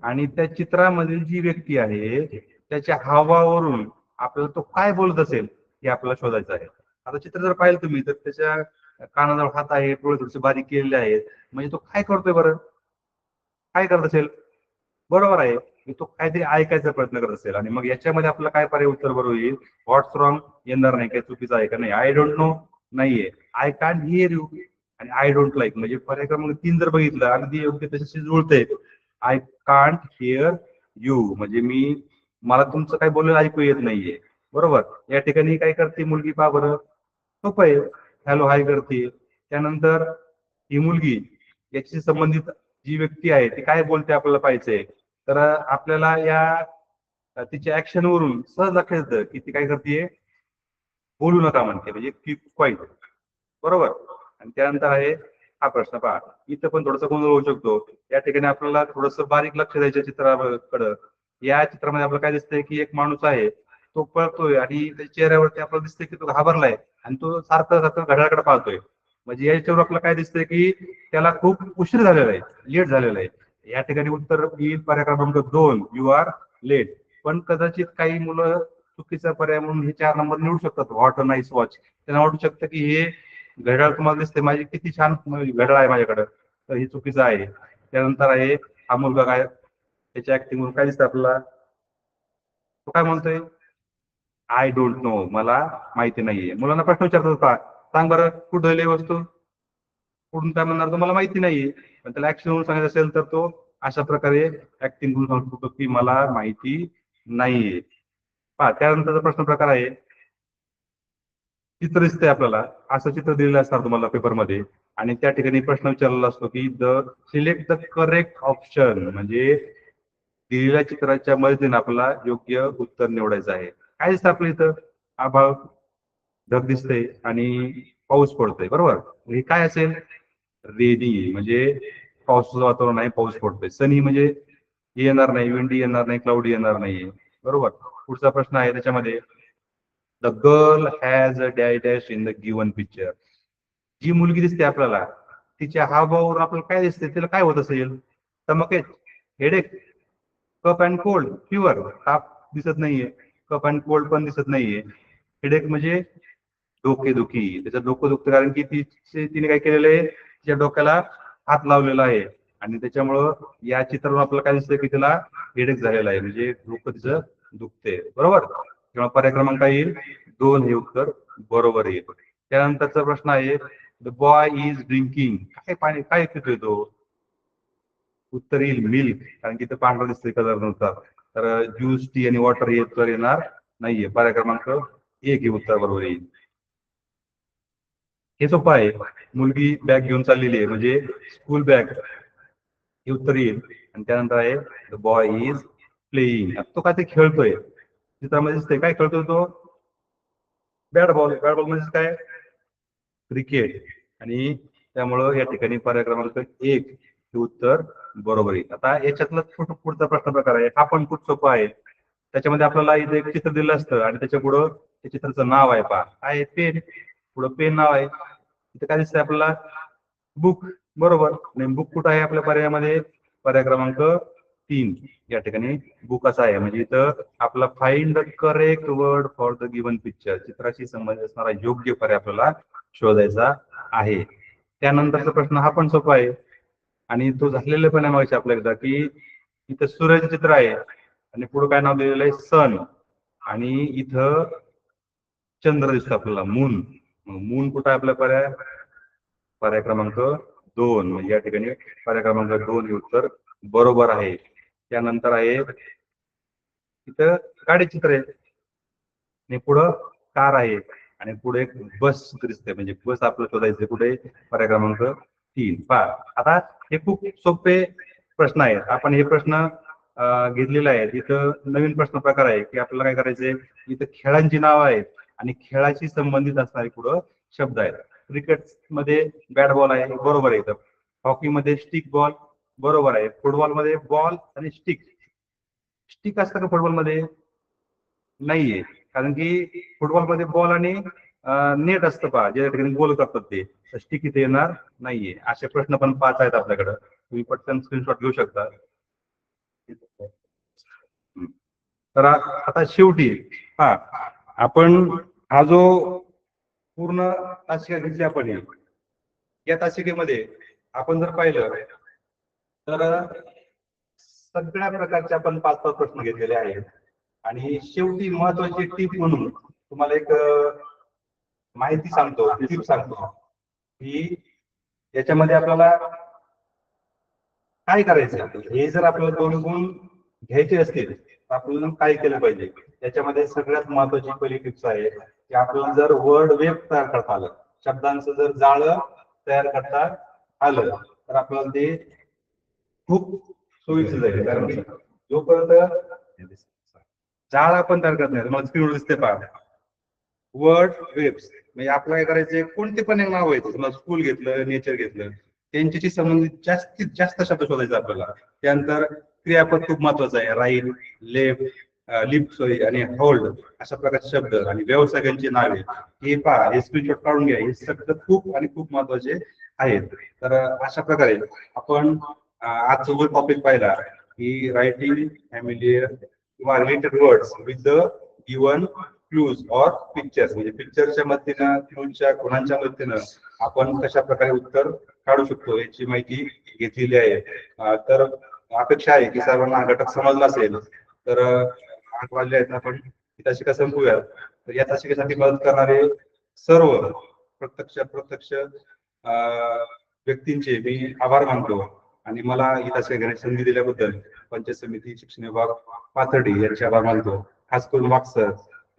आणि त्या चित्रामधील जी व्यक्ती आहे त्याच्या हावावरून आपल्याला तो काय बोलत असेल हे आपल्याला शोधायचं आहे. आता चित्र जर पाहिलं तुम्ही तर त्याच्या कानाजवळ हात आहे, डोळे थोडेसे बारीक केलेले आहेत, म्हणजे तो काय करतोय बरं, काय करत असेल, बरोबर आहे की तो काहीतरी ऐकायचा प्रयत्न करत असेल. आणि मग याच्यामध्ये आपलं काय पर्याय उत्तर बरोबर येईल, व्हॉट्स रॉंग येणार नाही, काही चुकीचं आहे का, नाही. आय डोंट नो नाहीये, आय कांट हिअर यू आणि आय डोंट लाईक, म्हणजे पर्याय क्रमांक 3 जर बघितलं अगदी योग्य त्याच्याशी जुळतंय. आय कांट हिअर यू म्हणजे मला तुमचं काय बोललेलं ऐकू येत नाहीये, बरोबर. या ठिकाणी काय करते मुलगी, पहा बरं, सोपं आहे, हॅलो हाय करते. त्यानंतर ही मुलगी याची संबंधित जी व्यक्ती आहे ती काय बोलते आपल्याला पाहिजे. तर आपल्याला या तिच्या ऍक्शन वरून सहज लक्षात येतं की ती काय करते, बोलू नका म्हणते, म्हणजे कीप क्वाईट, बरोबर. आणि त्यानंतर आहे हा प्रश्न. पहा, इथं पण थोडंसं गोंधळ होऊ शकतो. या ठिकाणी आपल्याला थोडंसं बारीक लक्ष द्यायचं चित्राकडं. या चित्रामध्ये आपल्याला काय दिसतंय की एक माणूस आहे, तो पळतोय आणि त्याच्या चेहऱ्यावरती आपल्याला दिसतंय की तो घाबरलाय आणि तो सारखं सारखं घड्याळाकडे पाहतोय. म्हणजे याच्यावर आपल्याला काय दिसतंय की त्याला खूप उशीर झालेला आहे, लेट झालेला आहे. या ठिकाणी उत्तर येईल पर्याय क्रमांक 2, यू आर लेट. पण कदाचित काही मुलं चुकीचा पर्याय म्हणून हे 4 नंबर निवडू शकतात. What a nice watch. त्यांना वाटू शकतं की हे घड्याळ तुम्हाला दिसते माझी किती छान घड्याळ आहे माझ्याकडं, तर हे चुकीचं आहे. त्यानंतर आहे हा मुलगा काय त्याच्या ऍक्टिंग म्हणून काय दिसतं आपल्याला, तो काय म्हणतोय, आय डोंट नो, मला माहिती नाहीये. मुलांना प्रश्न विचारतात का, सांग बरं कुठं लिहिली वस्तू, कुठून काय म्हणणार तो मला माहिती नाहीये. पण त्याला ऍक्शन म्हणून सांगायचं असेल तर तो अशा प्रकारे ऍक्टिंग करून सांगतो की मला माहिती नाहीये. पहा त्यानंतरचा प्रश्न प्रकार आहे, चित्र दिसतंय आपल्याला, असं चित्र दिलेलं असणार तुम्हाला पेपरमध्ये आणि त्या ठिकाणी प्रश्न विचारलेला असतो की the select the correct option, म्हणजे दिलेल्या चित्राच्या मदतीने आपल्याला योग्य उत्तर निवडायचं आहे. काय दिसतं आपल्या इथं, आभाळ, ढग दिसते आणि पाऊस पडतोय, बरोबर. हे काय असेल, रेनी, म्हणजे पावसाचं वातावरण आहे, पाऊस पडतोय. सनी म्हणजे येणार नाही, विंडी येणार नाही, क्लाउडी येणार नाहीये, बरोबर. पुढचा प्रश्न आहे त्याच्यामध्ये, the girl has a dash dash in the given picture. जी मुलगी दिसते आपल्याला तिच्या हावभावावरून आपल्याला काय दिसते, तिला काय होत असेल, चमकेच, headache, cough and cold, fever, ताप दिसत नाहीये, कप अँड कोल्ड पण दिसत नाहीये. हेडेक म्हणजे डोकेदुखी, त्याचं डोकं दुखतं कारण की तिने काय केलेलं आहे, तिच्या डोक्याला हात लावलेला आहे आणि त्याच्यामुळं या चित्रावर आपल्याला काय दिसतं की तिला हेडेक झालेला आहे, म्हणजे डोकं तिचं दुखते, बरोबर. किंवा पर्याय क्रमांक येईल 2, हे उत्तर बरोबर येईल. त्यानंतरचा प्रश्न आहे, द बॉय इज ड्रिंकिंग, काय पाणी काय पितोय तो, उत्तर येईल मिल्क, कारण की ते पांढरं दिसतंय कलर नुसार. तर ज्यूस, टी आणि वॉटर हे उत्तर येणार नाहीये. पर्याय क्रमांक 1 हे उत्तर बरोबर येईल. हे सोपं आहे, मुलगी बॅग घेऊन चाललेली आहे म्हणजे स्कूल बॅग, हे उत्तर येईल. आणि त्यानंतर आहे द बॉय इज प्लेइंग, तो काय ते खेळतोय, चित्रामध्ये दिसतंय काय खेळतोय तो, बॅट बॉल. बॅट बॉल म्हणजे काय, क्रिकेट. आणि त्यामुळं या ठिकाणी पर्याय क्रमांक 1 हे उत्तर बरोबर येईल. आता याच्यातलं पुढचा प्रश्न प्रकार आहे, हा पण खूप सोपा आहे. त्याच्यामध्ये आपल्याला इथे एक चित्र दिलं असतं आणि त्याच्या पुढं त्या चित्राचं नाव आहे, पहा आहे पेन, पुढं पेन नाव आहे, इथे काय दिसतंय आपल्याला, बुक, बरोबर. आणि बुक कुठं आहे आपल्या पर्यायामध्ये, पर्याय क्रमांक 3 या ठिकाणी बुक असा आहे. म्हणजे इथं आपला find the correct word for the given picture, Chitrashi संबंधित असणारा योग्य पर्याय आपल्याला शोधायचा आहे. त्यानंतरचा प्रश्न हा पण सोपा आहे आणि तो झालेला पण आहे माहिती आपल्याला की इथं सूर्याचं चित्र आहे आणि पुढे काय नाव दिलेलं आहे, सन, आणि इथं चंद्र दिसतो आपल्याला, मून. मून कुठं आहे आपल्या पर्याय क्रमांक 2, म्हणजे या ठिकाणी पर्याय क्रमांक 2 हे उत्तर बरोबर आहे. त्यानंतर आहे इथं गाडी चित्र आहे आणि पुढं कार आहे आणि पुढे एक बस दिसते, म्हणजे बस आपल्याला शोधायचे कुठे, पर्याय क्रमांक 3. पहा आता हे खूप सोपे प्रश्न आहेत. आपण हे प्रश्न घेतलेले आहेत. इथं नवीन प्रश्न प्रकार आहे की आपल्याला काय करायचंय, इथं खेळांची नाव आहेत आणि खेळाशी संबंधित असणारे पुढं शब्द आहेत. क्रिकेट मध्ये बॅट बॉल आहे, बरोबर आहे. इथं हॉकी मध्ये स्टिक बॉल, बरोबर आहे. फुटबॉल मध्ये बॉल आणि स्टिक, स्टिक असतं का फुटबॉल मध्ये, नाहीये, कारण की फुटबॉलमध्ये बॉल आणि नेट असतं पहा, ज्या ठिकाणी गोल करतात ते, स्टिक इथे येणार नाहीये. असे प्रश्न पण 5 आहेत आपल्याकडे, तुम्ही पटकन स्क्रीनशॉट घेऊ शकता. तर आता शेवटी हा आपण हा जो पूर्ण तासिका घेतली आपण, या तासिकेमध्ये आपण जर पाहिलं तर सगळ्या प्रकारचे आपण 5-5 प्रश्न घेतलेले आहेत. आणि शेवटी महत्वाची टीप म्हणून तुम्हाला एक माहिती सांगतो, टीप सांगतो की याच्यामध्ये आपल्याला काय करायचं, हे जर आपल्याला 2 गुण घ्यायचे असतील तर आपल्याला काय केलं पाहिजे. त्याच्यामध्ये सगळ्यात महत्वाची पहिली टिप्स आहे की आपल्याला जर वर्ड वेब तयार करता आलं, शब्दांचं जर जाळं तयार करता आलं तर आपल्याला ते खूप सोयीचं जाईल. कारण की जोपर्यंत जाळ आपण तयार करत नाही, मला स्क्रीनवर दिसते पहा, वर्ड वेब्स, म्हणजे आपल्याला काय करायचे, कोणते पण एक नाव आहे, समजा स्कूल घेतलं, नेचर घेतलं, त्यांच्याशी संबंधित जास्तीत जास्त शब्द शोधायचे आपल्याला. त्यानंतर क्रियापद खूप महत्वाचं आहे, राईट, लेफ्ट, लिफ्ट, सॉरी, आणि होल्ड, अशा प्रकारचे शब्द आणि व्यवसायांची नावे, हे पहा, हे स्क्रीनशॉट काढून घ्या, हे शब्द खूप आणि खूप महत्वाचे आहेत. तर अशा प्रकारे आपण आजचा जो टॉपिक पाहिला की रायटिंग फॅमिलियर किंवा related words with the given clues or pictures, म्हणजे पिक्चरच्या मदतीनं, क्लूजच्या खुणांच्या मदतीनं आपण कशा प्रकारे उत्तर काढू शकतो याची माहिती घेतलेली आहे. तर अपेक्षा आहे की सर्वांना घटक समजला असेल. तर 8 वाजले आहेत, आपण ही तासिका संपवूया. तर या तासिकेसाठी मदत करणारे सर्व प्रत्यक्ष अप्रत्यक्ष व्यक्तींचे मी आभार मानतो आणि मला ही तासिका घेण्याची संधी दिल्याबद्दल पंचायत समिती शिक्षण विभाग पाथर्डी यांचे आभार मानतो. खास करून वागसर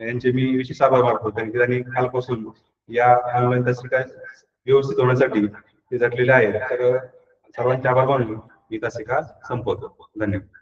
यांचे मी विशेष आभार मानतो, कारण की त्यांनी कालपासून या ऑनलाईन तासिका व्यवस्थित होण्यासाठी ते झटलेले आहे. तर सर्वांचे आभार मानून ही तासिका संपवतो. धन्यवाद.